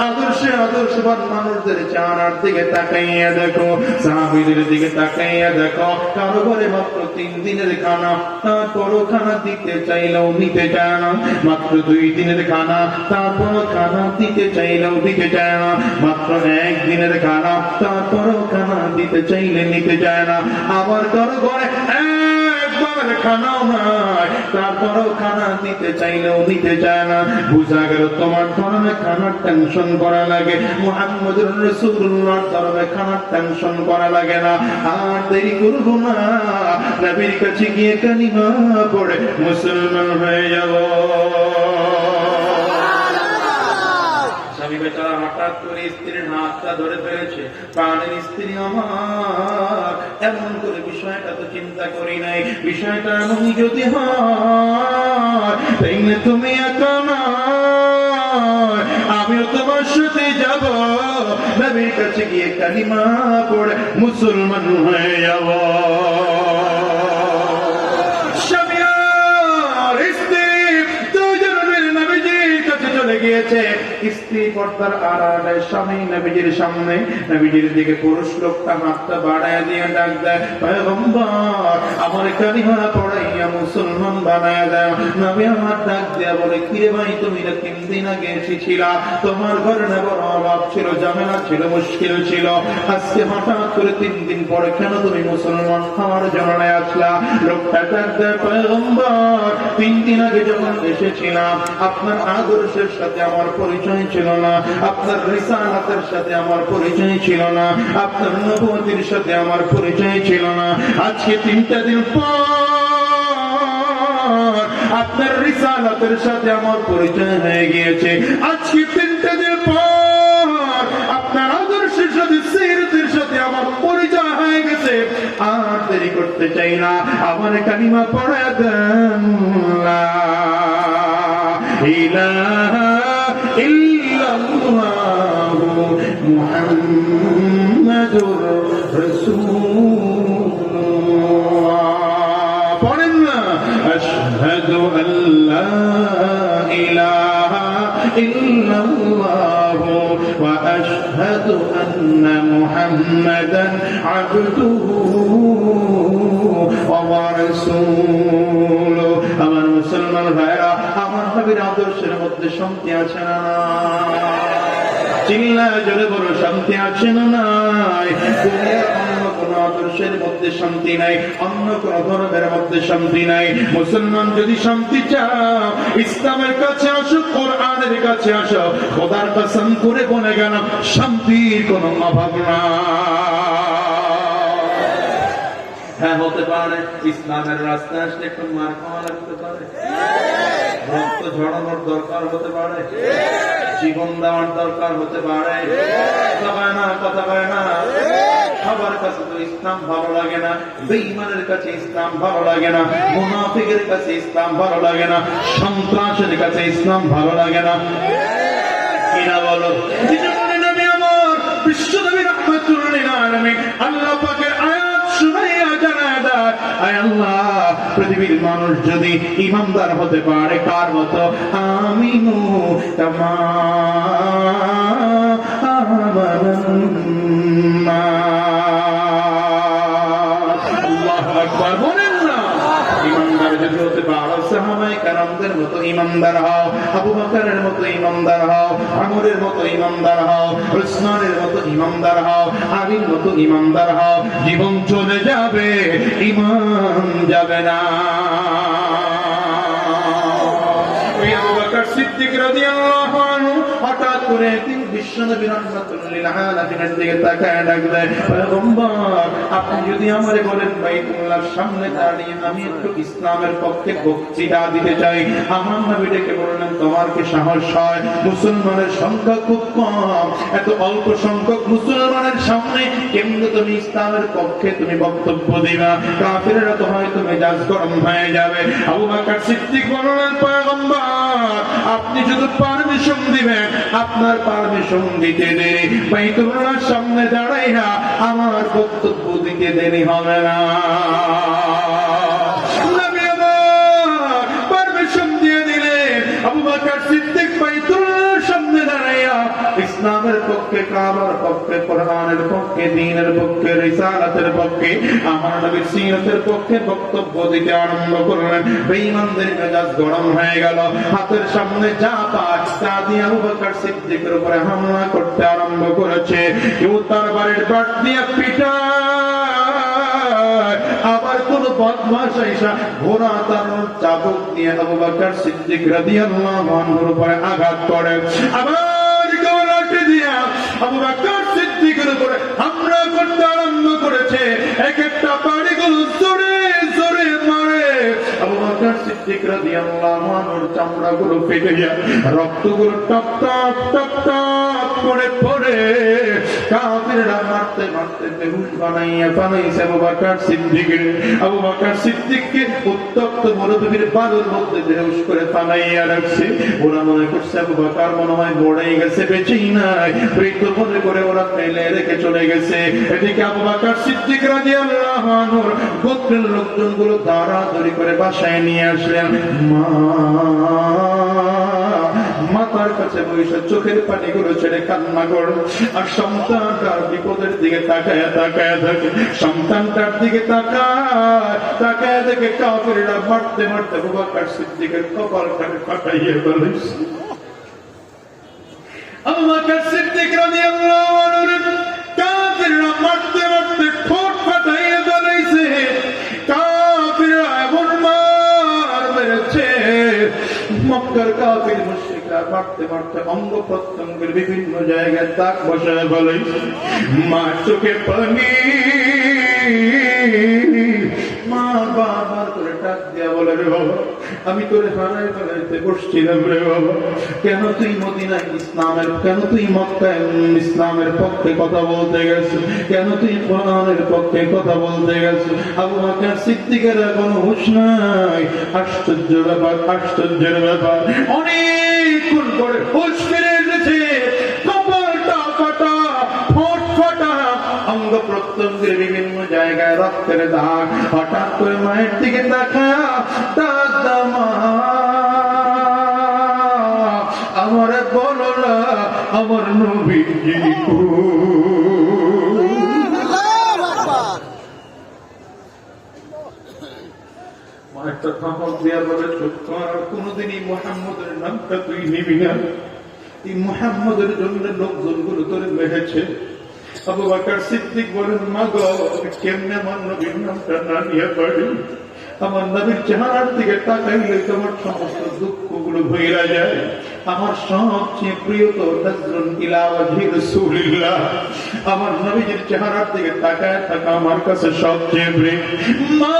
আদর্শবান মানুষদের চেহারার দিকে তাকাইয়া দেখো, সাহাবীদের দিকে তাকাইয়া দেখো, কারো ঘরে মাত্র 3 দিনের খানা, তারপরও খানা দিতে চাইলেও নিতে চায় না, মাত্র 2 দিনের খানা, তারপরও খানা দিতে চাইলেও দিতে চায় না, মাত্র 1 দিনের খানা, তারপরও খানা দিতে চাইলে নিতে চায় না, আবার কারো ঘরে একবার খানাও নাই, তারপরও খানা দিতে চাইলেও নিতে চায় না। বুঝা গেল তোমার ধরনে খানার টেনশন করা লাগে, মুহাম্মদুর রাসূলুল্লাহর ধরনে খানার টেনশন করা লাগে না। আর দেরি করব না, নবীর কাছে গিয়ে কালিমা পড়ে মুসলমান হয়ে যাব। স্বামী বেচারা হঠাৎ করে স্ত্রীর হাতটা ধরে ফেলেছে, প্রাণের স্ত্রী আমার, এমন করে বিষয়টা তো চিন্তা করি নাই, বিষয়টা এমনই যদি হয় তাইলে তুমি একা নয়, আমিও তোমার সাথে যাব, নবীর কাছে গিয়ে কালিমা পড়ে মুসলমান হয়ে যাব। স্বামী আর স্ত্রী দুজনের নবীজির কাছে চলে গিয়েছে। স্ত্রী পর্দার আড়ালে, স্বামী নবীজির সামনে, নবীজির দিকে পুরুষ লোকটা হাতটা বাড়ায় দিয়ে ডাক দেয়, পয়গম্বর, আমার কালিমা পড়াইয়া মুসলমান বানায় দেয়। নবী আমার ডাক দেয়া বলে, কিরে ভাই, তুমি না 3 দিন আগে এসেছিলা, তোমার ঘরে না বড় অভাব ছিল, ঝামেলা ছিল, মুশকিল ছিল, আজকে হঠাৎ করে 3 দিন পরে কেন তুমি মুসলমান হওয়ার জন্য আসলা? লোকটা ডাক দেয়, পয়গম্বর, 3 দিন আগে যখন এসেছিলাম, আপনার আদর্শের সাথে আমার পরিচয় ছিল না, আপনার রিসালাতের সাথে আমার পরিচয় ছিল না, আপনার নবুয়তের সাথে আমার পরিচয় ছিল না। আজকে 3টা দিন পর আপনার রিসালাতের সাথে আমার পরিচয় হয়ে গিয়েছে। আজকে 3টা দিন পর আপনার আদর্শের সাথে, সিরাতের সাথে আমার পরিচয় হয়ে গেছে। আর দেরি করতে চাই না, আমার কালিমা পড়ে দেন, লা ইলাহা ইল্লাল্লাহু মুহাম্মাদুর রাসূলুল্লাহ। পড়েন না, আশহাদু আল্লা ইলাহা ইল্লাল্লাহু ওয়া আশহাদু আন্না মুহাম্মাদান আবদুহু ওয়া রাসূলুহু। আমার মুসলমান ভাইরা, আমার নবীর আদর্শের মধ্যে শান্তি আছে না? চিল্লায় জোরে বড় শান্তি আছে না নাই? দুনিয়ার অন্য কোন আদর্শের মধ্যে শান্তি নাই, অন্য কোন ধর্মের মধ্যে শান্তি নাই। মুসলমান যদি শান্তি চাও, ইসলামের কাছে আসো, কোরআনের কাছে আসো। খোদার কসম করে বলে গেল, শান্তির কোনো অভাব না। হ্যাঁ, হতে পারে ইসলামের রাস্তায় আসলে একটু মার খাওয়া লাগতে পারে, রক্ত ঝরানোর দরকার হতে পারে, জীবন দেওয়ার দরকার হতে পারে। কথা হয় না, কথা হয় না। সবার কাছে তো ইসলাম ভালো লাগে না, বেঈমানের কাছে ইসলাম ভালো লাগে না, মুনাফিকের কাছে ইসলাম ভালো লাগে না, সন্ত্রাসের কাছে ইসলাম ভালো লাগে না, কিনা বলো? নবী আমার বিশ্বনবী রাহমাতুল্লাহ লিল আলামিন আল্লাহ পাকের আয়াত শুনাইয়া জানায় দেয়, আয় আল্লাহ, পৃথিবীর মানুষ যদি ইমানদার হতে পারে কার মতো, আমিনু কামা আমানান্না। আল্লাহু আকবার বলেন না। ইমানদার যদি হতে পারো, সাহাবায়ে কেরামদের মতো ইমানদার হও, আবু বকরের মতো ইমানদার হও, ওমরের মতো ইমানদার হও, উসমানের মতো ইমানদার হও, আলীর মতো ইমানদার হও। জীবন চলে যাবে, ঈমান যাবে না। ওই আবু বকর সিদ্দিক রাদিয়াল্লাহু আনহু হঠাৎ করে তিনি বিশ্বনবী রাহমাতুল্লাহ লিল আলামিনের দিকে তাকায় ডাক দেয়, পয়গম্বর, আপনি যদি আমারে বলেন বাইতুল্লাহর সামনে দাঁড়িয়ে আমি একটু ইসলামের পক্ষে বক্তৃতা দিতে চাই। আমার নবী ডেকে বললেন, তোমার কি সাহস হয়? মুসলমানের সংখ্যা খুব কম, এত অল্প সংখ্যক মুসলমানের সামনে কেমনে তুমি ইসলামের পক্ষে তুমি বক্তব্য দিবা? কাফিররা তো হয়তো মেজাজ গরম হয়ে যাবে। আবু বকর সিদ্দিক বললেন, পয়গম্বর, আপনি শুধু পারমিশন দিবেন, আপনার পারমিশন দিতে দেরি, বাইতুল্লাহর সামনে দাঁড়াইয়া আমার বক্তব্য দিতে দেরি হবে না। নবী আমার পারমিশন দিয়ে দিলেন। আবু বকর সিদ্দিক বাইতুল্লাহর সামনে দাঁড়াইয়া ইসলামের পক্ষে, কাবার পক্ষে, কোরআনের পক্ষে, দ্বীনের পক্ষে, রিসালাতের পক্ষে, আমার নবীর সিরাতের পক্ষে বক্তব্য দিতে আরম্ভ করলেন। বেঈমানদের মেজাজ গরম হয়ে গেল, হাতের সামনে যা পায় তা দিয়ে আবু বকর সিদ্দিকের উপরে হামলা করতে আরম্ভ করেছে। কেউ তার বাড়ির বাট দিয়ে পিটায়, আবার কোন বদমাশ আইসা ঘোড়া তাড়ানোর চাবুক দিয়ে আবু বকর সিদ্দিক রাদিয়াল্লাহু আনহুর উপরে আঘাত করে। আবার কেউ লাঠি দিয়া আবু বকর সিদ্দিকের উপরে হামলা করতে আরম্ভ করেছে। এক একটা বাড়িগুলো জোরে জোরে মারে। আবু বকর সিদ্দিক রাদিয়াল্লাহু আনহুর চামড়াগুলো ফেটে যায়, রক্তগুলো টপ টপ টপ টপ করে পড়ে। কাফিররা মারতে মারতে বেহুশ বানাইয়া বানাইছে আবু বকর সিদ্দিককে। আবু বকর সিদ্দিককে উত্তপ্ত মরুভূমির বালুর মধ্যে বেহুশ করে বানাইয়া রাখছে। ওরা মনে করছে আবু বকর মনে হয় মরেই গেছে, বেঁচেই নাই, মৃত মনে করে ওরা ফেলে রেখে চলে গেছে। এদিকে আবু বকর সিদ্দিক রাদিয়াল্লাহু আনহুর গোত্রের লোকজনগুলো দাঁড়াদড়ি করে বাসায় নিয়ে আসলেন। মাতার কাছে বসে চোখের পানিগুলো ছেড়ে কান্না করল। আর সন্তানটার বিপদের দিকে তাকায় তাকায় থাকে, সন্তানটার দিকে তাকায় তাকায় দেখে কাফিররা মারতে মারতে আবু বকর সিদ্দিকের কপালটাকে ফাটাইয়ে ফেলেছে। আবু বকর সিদ্দিক রাদিয়াল্লাহু আনহু কাফিররা মারতে মারতে ঠোঁট ফাটাইয়ে ফেলেছে। কাফিররা এমন মার মেরেছে, মক্কার কাফির মুশরিকরা মারতে মারতে অঙ্গ প্রত্যঙ্গের বিভিন্ন জায়গায় দাগ বসায় ফেলেছে। মা চোখে পানি, মা বারবার করে ডাক দিয়া বলে, রে বাবা, আমি তোরে হারাই ফেলাইতে বসছিলাম রে বাবা, কেন তুই মদিনায় ইসলামের, কেন তুই মক্কায় ইসলামের পক্ষে কথা বলতে গেছিস, কেন তুই কোরআনের পক্ষে কথা বলতে গেছিস? আবু বকর সিদ্দিকের কোনো হুঁশ নাই। আশ্চর্য ব্যাপার, আশ্চর্যের ব্যাপার, অনেকক্ষণ পরে হুঁশ ফিরে এসেছে। কপালটা ফাটা, ঠোঁট ফাটা, অঙ্গ প্রত্যঙ্গের বিভিন্ন জায়গায় রক্তের দাগ। হঠাৎ করে মায়ের দিকে তাকায়া, দাদা মা, আমার বলো না আমার নবীজি একটা ধমক দেওয়া বলে, কোনদিনই মুহাম্মদের নামটা তুই নিবি না, এই মুহাম্মদের জন্য লোকজনগুলো তোরে মেরেছে। আবু বকর সিদ্দিক বলেন, মা গো, কেমনে আমার নবীর নামটা না নিয়ে পারি? আমার নবীর চেহারার দিকে তাকাইলে তোমার সমস্ত দুঃখগুলো ভুইলা যায়। আমার সবচেয়ে প্রিয় তো নজরুল ইলা ওয়াজহি রাসূলিল্লাহ, আমার নবীর চেহারার দিকে তাকায় থাকা আমার কাছে সবচেয়ে প্রিয়। মা,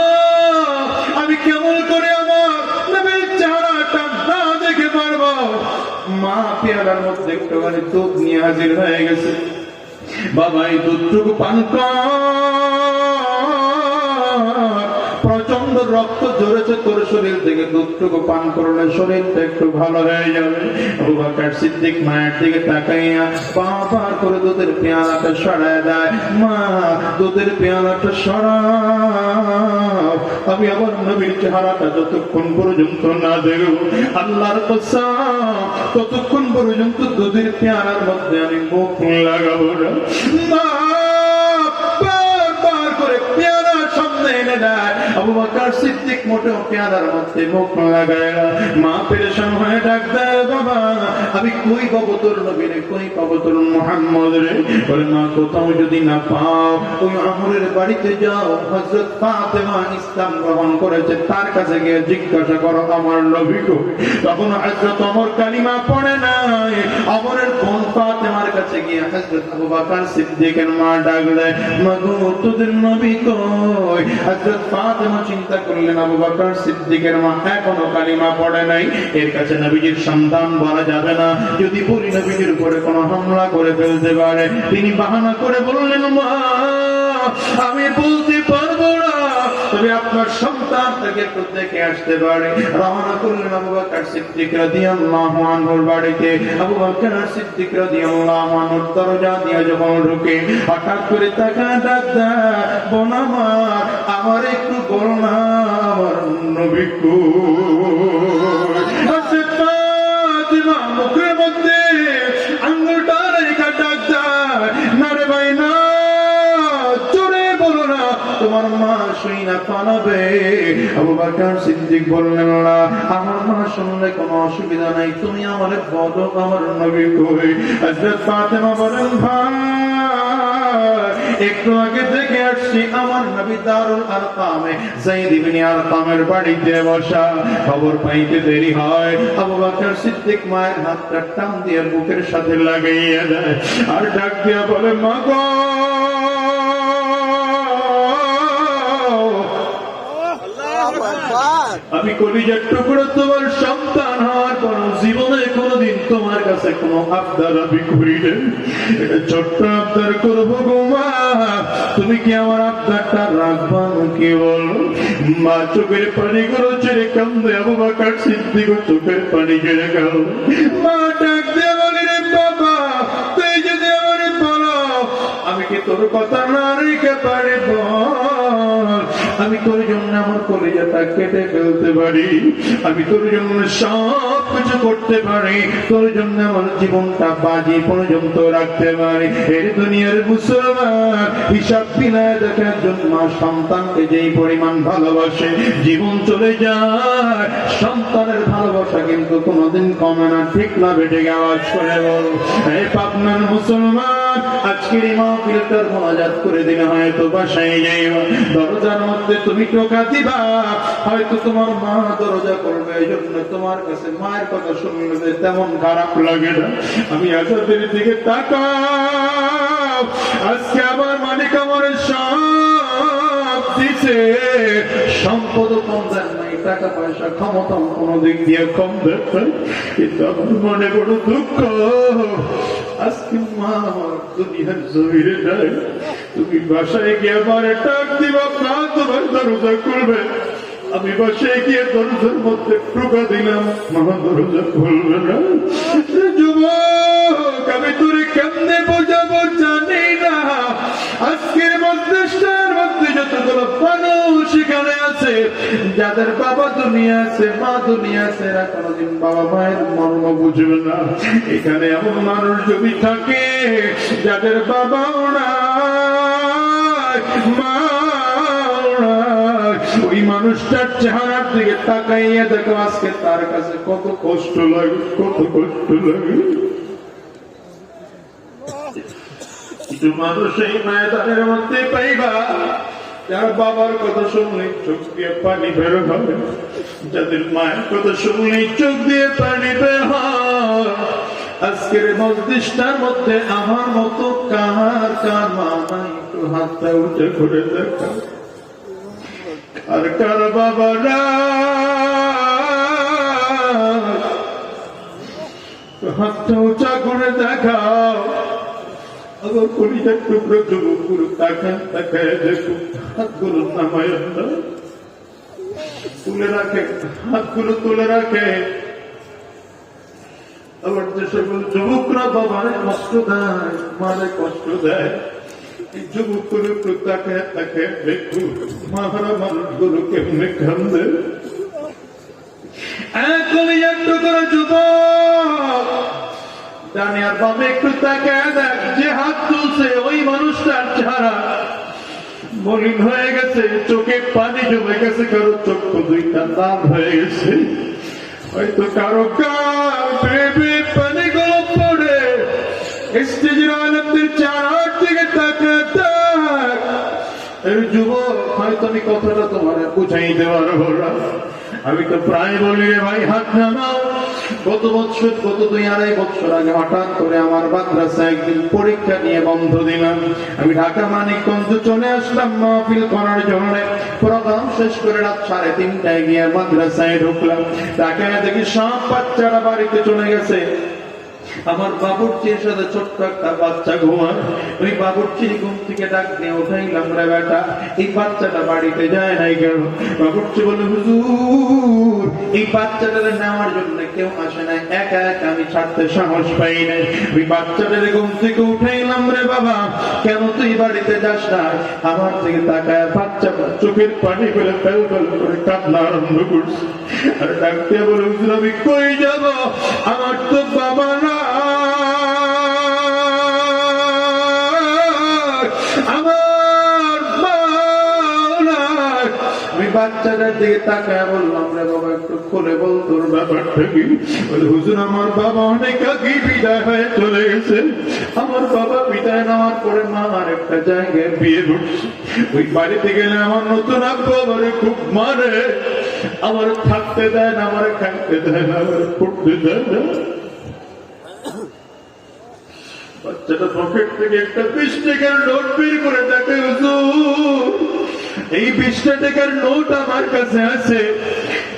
আমি কেমন করে আমার নবীর চেহারাটা না দেখে পারবো? মা পেয়ালার মধ্যে একটুখানি দুধ নিয়ে হাজির হয়ে গেছে। বাবা, এই দুধটুকু পান কর। প্রচন্ড রক্ত ঝরেছে তোর শরীর থেকে, দুধটুকু পান করলে শরীরটা একটু ভালো হয়ে যাবে। আবু বকর সিদ্দিক মায়ের দিকে তাকাইয়া বারবার করে দুধের পেয়ালাটা সরায় দেয়। মা, দুধের পেয়ালাটা সরাও, আমি আমার নবীর চেহারাটা যতক্ষণ পর্যন্ত না দেখব, আল্লাহর কসম, ততক্ষণ পর্যন্ত দুধের পেয়ালার মধ্যে আমি মুখ লাগাবো না। মা বারবার করে পেয়ালার সামনে এনে দেয়। আবু বকর সিদ্দিক মোটেও পেয়ালার মধ্যে মুখ লাগায় না। মা পেরেশান হয়ে ডাক দেয়, বাবা, আমি কই পাবো তোর নবীরে, কই পাবো তোর মুহাম্মদ রে? বলে, মা, কোথাও যদি না পাও, ওই আমরের বাড়িতে যাও, হযরত ফাতেমা ইসলাম গ্রহণ করেছে, তার কাছে গিয়ে জিজ্ঞাসা করো আমার নবী কই। তখন হযরত ওমর কালিমা পড়ে নাই। ওমরের বোন ফাতেমার কাছে গিয়ে হযরত আবু বকর সিদ্দিকের মা ডাক দেয়, মা গো, তোদের নবী কই? হযরত ফাতেমা চিন্তা করলেন, আবু বকর সিদ্দিকের মা এখনো কালিমা পড়ে নাই, এর কাছে নবীজির সন্তান বলা যাবে না, যদি বলি নবীজির উপরে কোনো হামলা করে ফেলতে পারে। তিনি বাহানা করে বললেন, মা, আমি বলতে পারবো না, তবে আপনার সন্তানটাকে একটু দেখে আসতে পারে। রওনা করলেন আবু বকর সিদ্দিক রাদিয়াল্লাহু আনহুর বাড়িতে। আবু বকর সিদ্দিক রাদিয়াল্লাহু আনহুর দরজা দিয়ে যখন ঢুকে, হঠাৎ করে তাকায় ডাক দেয়, বোন আমার একটু বল না, আমার নবী কই? হযরত ফাতিমা মুখের মধ্যে আঙ্গুলটা রেখে ডাক দেয়, না রে ভাই না, জোরে বলো না, তোমার মা শুই না পালাবে। আবু বকর সিদ্দিক বললেন, না, আমার মা শুনলে কোনো অসুবিধা নাই, তুমি আমারে বলো আমার নবী কই? হযরত ফাতিমা বলেন, ভাই, একটু আগে থেকে আসছি, আমার নবী দারুল আরকামে যায়েদ ইবনে আরকামের বাড়িতে বসা। খবর পাইতে দেরি হয়। আবু বকর সিদ্দিক মায়ের হাতটা টান দিয়ে বুকের সাথে লাগাইয়া দেয় আর ডাক দিয়া বলে, মা গো, আমি কলিজার টুকরো তোমার সন্তান হওয়ার পর জীবনে কোনোদিন তোমার কাছে কোনো আবদার আমি করি না। এটা ছোট্ট আবদার করবো গো মা, তুমি কি আমার আবদারটা রাখবা নাকি বলো? মা চোখের পানি গুলো ছেড়ে কান্দে। আবু বকর সিদ্দিক চোখের পানি ছেড়ে কাঁদে। মা ডাক দিয়ে বলি, রে বাবা, তুই যদি আমারে বলো, আমি কি তোর কথা না রেখে পারি? আমি তোর জন্য আমার কলিজাটা কেটে ফেলতে পারি, আমি তোর জন্য সব কিছু করতে পারি, তোর জন্য আমার জীবনটা বাজি পর্যন্ত রাখতে পারি। এর দুনিয়ার মুসলমান হিসাব বিনায় দেখে একজন মা সন্তানকে যেই পরিমাণ ভালোবাসে, জীবন চলে যায়, সন্তানের ভালোবাসা কিন্তু কোনোদিন কমে না। ঠিক না বেটে আওয়াজ করে বল, এই পাবনার মুসলমান, আজকের এই মাহফিলটার মোনাজাত করে দিলে হয়তো বাসায় যাইবা, দরজার মধ্যে তুমি টোকা দিবা, হয়তো তোমার মা দরজা করবে, এই জন্য তোমার কাছে মায়ের কথা শুনলে তেমন খারাপ লাগে না। আমি আজাদের দিকে তাকাও, আজকে আমার মালিক আমার সব দিছে, সম্পদ কম দেন নাই, টাকা পয়সা ক্ষমতা কোন দিক দিয়ে কম দেন নাই, কিন্তু আমার মনে বড় দুঃখ, আজকে মা আমার দুনিয়ার জমিরে নাই। তুমি বাসায় গিয়ে আমার ডাক দিবা, মা তোমার দরজা খুলবে, আমি বাসায় গিয়ে দরজার মধ্যে টোকা দিলাম, মা দরজা খুলবে না। যুবক, আমি তোরে কেমনে বোঝাবো জানি না। আজকের মধ্যেষ্টার মধ্যে যতগুলো মানুষ এখানে আছে, যাদের বাবা দুনিয়া আছে, মা দুনিয়া আছে, এরা কোনোদিন বাবা মায়ের মর্ম বুঝবে না। এখানে এমন মানুষ যদি থাকে যাদের বাবাও নাই, মাও নাই, ওই মানুষটার চেহারার দিকে তাকাইয়া দেখো আজকে তার কাছে কত কষ্ট লাগে, কত কষ্ট লাগে। কিছু মানুষ এই ময়দানের মধ্যে পাইবা যার বাবার কথা শুনলে চোখ দিয়ে পানি বের হবে, যাদের মায়ের কথা শুনলে চোখ দিয়ে পানি বের হয়। আজকের মজলিসটার মধ্যে আমার মতো কার কার মা নাই, একটু হাতটা উঠে করে দেখা। আর কার বাবা না, হাতটা উঁচা করে দেখাও। আবার কলিজার টুকরো যুবকগুলো তাকায় দেখুন, হাতগুলো নামায় তুলে রাখে, হাতগুলো তুলে রাখে। আবার যে সকল যুবকরা বাবারে কষ্ট দেয়, মারে কষ্ট দেয়, এই যুবকগুলো একটু তাকায় দেখুন মাহারা মানুষগুলো কেমনে কান্দে। কলিজার টুকরো যুবক ডানে আর বামে একটু তাকায় দেখ, যে হাত তুলছে ওই মানুষটার চেহারা মলিন হয়ে গেছে, চোখে পানি জমে গেছে, কারো চোখ দুইটা লাল হয়ে গেছে, হয়তো কারো পানিগুলো পড়ে স্টেজের আনন্দের চারার দিকে তাকায় দেখ। এই যুবক, হয়তো আমি কথাটা তোমার বুঝাইতে পারবো না, আমি তো প্রায় বলি রে ভাই হাত নামাও। গত 2-2.5 বছর আগে হঠাৎ করে আমার মাদ্রাসায় একদিন পরীক্ষা নিয়ে বন্ধ দিলাম। আমি ঢাকা মানিকগঞ্জ চলে আসলাম মাহফিল করার জন্য। প্রোগ্রাম শেষ করে রাত 3:30টায় গিয়ে মাদ্রাসায় ঢুকলাম। ঢাকায় দেখি সব বাচ্চারা বাড়িতে চলে গেছে। আমার বাবুর্চির সাথে ছোট্ট একটা বাচ্চা ঘুমায়। ওই বাবুর্চির ঘুম থেকে ডাক দিয়ে উঠাইলাম, রে বেটা এই বাচ্চাটা বাড়িতে যায় নাই কেন? বাবুর্চি বলে, হুজুর এই বাচ্চাটারে নেওয়ার জন্য কেউ আসে নাই, একা একা আমি ছাড়তে সাহস পাই নাই। ওই বাচ্চাটারে ঘুম থেকে উঠাইলাম, রে বাবা কেন তুই বাড়িতে যাস না? আমার থেকে তাকায় বাচ্চা চোখের পানি ফেলে ফেল ফেল করে কান্না আরম্ভ করছে। আর ডাক দিয়ে বলে, হুজুর আমি কই যাব, আমার তো বাবা না, আমার আমি বাচ্চাটার দিকে তাকায় বললাম, রে বাবা একটু খুলে বল তোর ব্যাপারটা কি? বলে, হুজুর আমার বাবা অনেক আগে বিদায় হয়ে চলে গেছে। আমার বাবা বিদায় নেওয়ার পরে মা আর একটা জায়গায় বিয়ে করছে। ওই বাড়িতে গেলে আমার নতুন আব্বু আমারে খুব মারে, আমার থাকতে দেয় না, আমার খাইতে দেয় না, আমার পড়তে দেয় না। বাচ্চাটা পকেট থেকে একটা 20 টাকার নোট বের করে দেখে, হুজুর এই 20 টাকার নোট আমার কাছে আছে,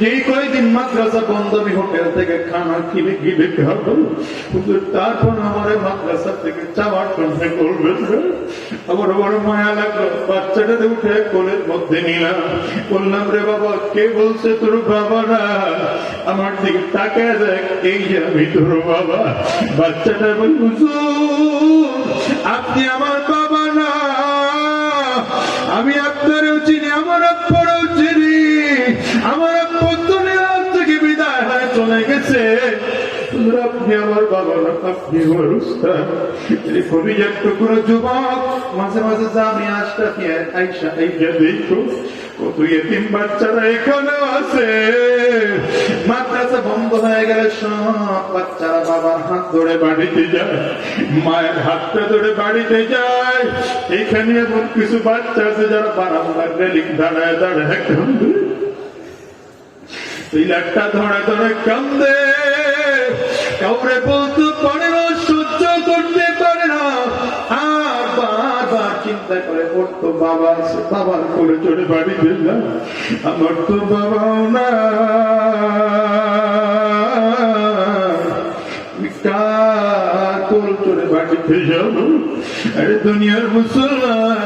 যেই কয়েকদিন মাদ্রাসা বন্ধ আমি হোটেল থেকে খানা কিনে খাবো, হুজুর তারপর আমার মাদ্রাসা থেকে চাওয়ার জন্য করবেন। আমার বড় মায়া লাগলো, বাচ্চাটাতে উঠে কোলের মধ্যে নিলাম, বললাম, রে বাবা কে বলছে তোর বাবা না? আমার দিকে তাকায় দেখ, এই যে আমি তোর বাবা। বাচ্চাটা বল, হুজুর আপনি আমার বাবা না, আমি আপনারও চিনি, আমার আব্বারও চিনি, আমার আব্বা দুনিয়া থেকে বিদায় হয়ে চলে গেছে। আপনি আমার বাবা না, আপনি আমার উস্তাদ। কলিজার টুকরো যুবক, মাঝে মাঝে আমি আশরাফি আয়েশা আইয়া দেখো কত এতিম বাচ্চারা এখানে আছে। মাদ্রাসা বন্ধ হয়ে গেলে সব বাচ্চারা বাবার হাত ধরে বাড়িতে যায়, মায়ের হাতটা ধরে বাড়িতে যায়। এখানে এমন কিছু বাচ্চা আছে যারা বারান্দার রেলিং দাঁড়ায় দাঁড়ায় কান্দে, পিলারটা ধরে ধরে কান্দে, কাউরে বলতে পারে না, সহ্য করতে পারে না, আর বারবার চিন্তা করে পড়তো বাবা আছে, বাবার কোলে চড়ে বাড়িতে যায়, আমার তো বাবাও না, কোল চড়ে বাড়িতে যাবো। আরে দুনিয়ার মুসলমান,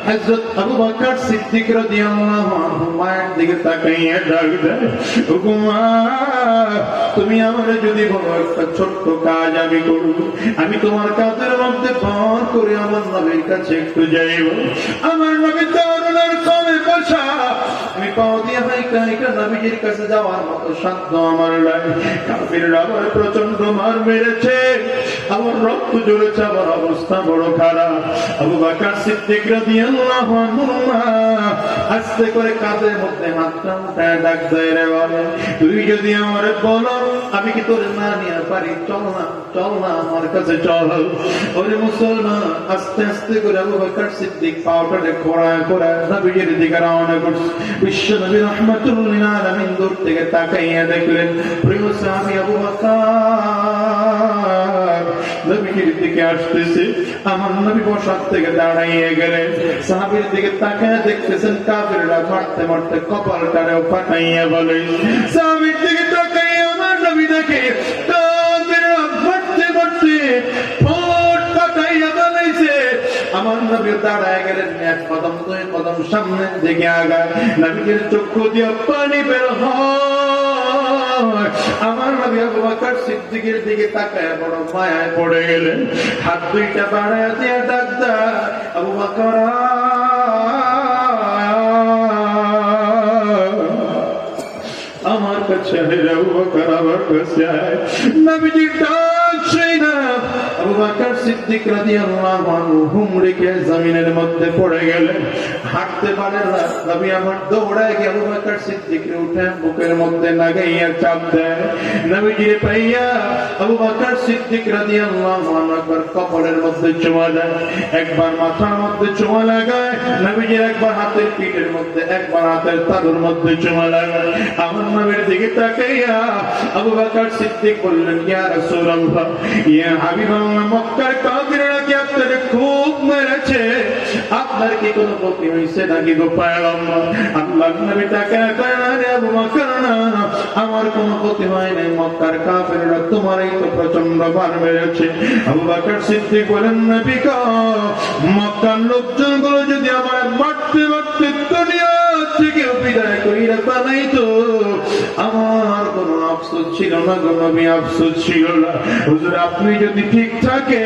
হযরত আবু বকর সিদ্দিক রাদিয়াল্লাহু আনহু মায়ের দিকে তাকাইয়া ডাক দেয়, ওগো মা তুমি আমার যদি বলো একটা ছোট্ট কাজ আমি করব, আমি তোমার কাজের মধ্যে পার করে আমার নবীর কাছে একটু যাইব। আমার নবী দারুলের কমে বসা, আমি পাও দিয়ে হাইকা হাইকা নবীজির কাছে যাওয়ার মতো সাধ্য আমার নাই। কাফিররা আমার প্রচন্ড মার মেরেছে, আমার রক্ত ঝরেছে, আমার অবস্থা বড় খারাপ। আবু বকর সিদ্দিক রাদিয়াল্লাহু রাদিয়াল্লাহু আনহুমা আস্তে করে কাঁধের মধ্যে হাতটা উঠায় ডাক দেয়, রে বলে তুই যদি আমারে বলো আমি কি তোর না নিয়ে পারি, চল না আমার কাছে চল। ওরে মুসলমান, আস্তে আস্তে করে আবু বকর সিদ্দিক পাউডারে খোঁড়ায় খোঁড়ায় নবীজির দিকে রওনা করছে। বিশ্ব নবী রাহমাতুল লিল আলামিন দূর থেকে তাকাইয়া দেখলেন প্রিয় সাহাবী আবু বকর নবীজির দিকে আসতেছে। আমার নবী বসার থেকে দাঁড়াইয়ে গেলেন, সাহাবীর দিকে তাকায় দেখতেছেন কাফেররা মারতে মারতে কপালটারেও ফাটাইয়া বলে। সাহাবীর দিকে তাকাইয়া আমার নবী দেখে কাফেররা মারতে মারতে ঠোঁট ফাটাইয়া বলেছে। আমার নবী দাঁড়ায় গেলেন, এক কদম দুই কদম সামনের দিকে আগায়, নবীর চক্ষু দিয়ে পানি বের হয়। আমার নবী আবু বকর সিদ্দিকের দিকে তাকায় বড় মায়ায় পড়ে গেলেন, হাত দুইটা বাড়ায় দিয়ে ডাক দেয়, আবু বকর আমার কাছে আবু বকর আমার কাছে নবীজির ডাক শুনে না আবু বকর সিদ্দিক রাদিয়াল্লাহু আনহু হুমড়ে খেয়ে জমিনের মধ্যে পড়ে গেলেন, হাঁটতে পারেন না। নবী আমার দৌড়ায় গিয়ে আবু বকর সিদ্দিককে উঠে বুকের মধ্যে লাগাইয়া চাপ দেয়। নবীজির পাইয়া আবু বকর সিদ্দিক রাদিয়াল্লাহু আনহু একবার কপালের মধ্যে চুমা দেয়, একবার মাথার মধ্যে চুমা লাগায়। নবীজির একবার হাতের পিঠের মধ্যে, একবার হাতের তালুর মধ্যে চুমা লাগায়। আমার নবীর দিকে তাকাইয়া আবু বকর সিদ্দিক বললেন, ইয়া রাসূলুল্লাহ, ইয়া হাবিবাল্লাহ, মক্কার কাফিররা কি আপনাকে খুব মেরেছে? আপনার কি কোনো ক্ষতি হয়েছে নাকি গো পয়গম্বর? আল্লাহর নবী তাকায় কয়, আরে আবু বকর না, আমার কোনো ক্ষতি হয় নাই, মক্কার কাফিররা তোমারই তো প্রচন্ড বার মেরেছে। আবু বকর সিদ্দিক বলেন, নবী গো, মক্কার লোকজনগুলো যদি আমার মারতে মারতে দুনিয়া থেকে বিদায় কইরা বানাইতো, আমার কোনো আফসোস ছিল না গো নবী, আফসোস ছিল না। হুজুর আপনি যদি ঠিক থাকে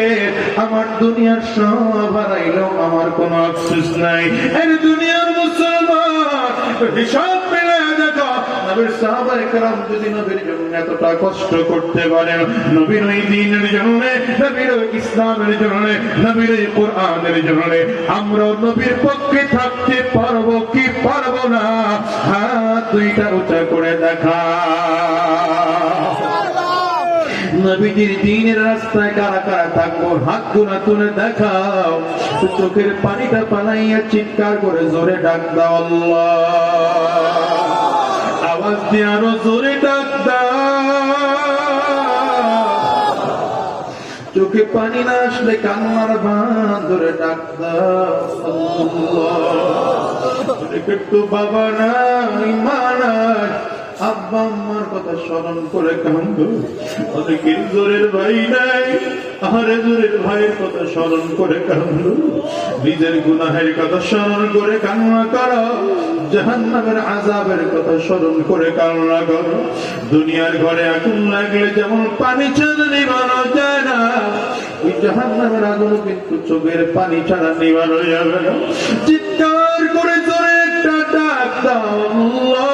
আমার দুনিয়ার সব হারাইলেও আমার কোনো আফসোস নাই। এই দুনিয়ার মুসলমান হিসাব মিলায় দেখো, নবীর সাহাবায়ে কেরাম যদি নবীর জন্য এতটা কষ্ট করতে পারে, নবীর ওই দ্বীনের জন্য, নবীর ওই ইসলামের জন্য, নবীর ওই কোরআনের জন্য, আমরা নবীর পক্ষে থাকতে পারবো কি পারবো না? হাত দুইটা উঁচা করে দেখা। নবীজির দ্বীনের রাস্তায় কারা কারা থাকবো হাত গুনা তুলে দেখাও। চোখের পানিটা পালাইয়া চিৎকার করে জোরে ডাক দাও আল্লাহ, আওয়াজ দিয়ে আরো জোরে ডাক দাও। চোখে পানি না আসলে কান্নার বাঁধ ধরে ডাক দাও আল্লাহ। একটু বাবা নাই, মা নাই, আব্বা আম্মার কথা স্মরণ করে কান্দো। অনেকের জোরের ভাই নাই, আহারে জোরের ভাইয়ের কথা স্মরণ করে কান্দো। নিজের গুনাহের কথা স্মরণ করে কান্না করো, জাহান্নামের আযাবের কথা স্মরণ করে কান্না করো। দুনিয়ার ঘরে আগুন লাগলে যেমন পানি ছাড়া নিভানো যায় না, ওই জাহান্নামের আগুন কিন্তু চোখের পানি ছাড়া নিভানো যাবে না। চিৎকার করে জোরে একটা ডাক দাও আল্লাহ,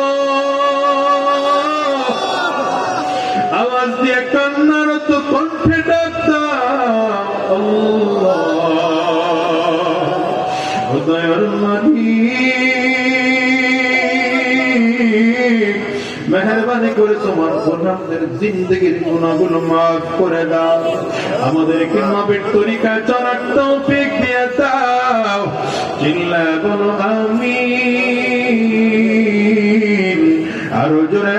আওয়াজ দিয়ে কান্নার তো কণ্ঠে ডাক দাও আল্লাহ। দয়ার মালিক, মেহেরবানি করে তোমার গোলামদের জিন্দেগির গুনাহগুলো মাফ করে দাও, আমাদেরকে নবীর তরিকায় চলার তৌফিক দিয়ে দাও। চিল্লায় বলো আমিন, আরো জোরে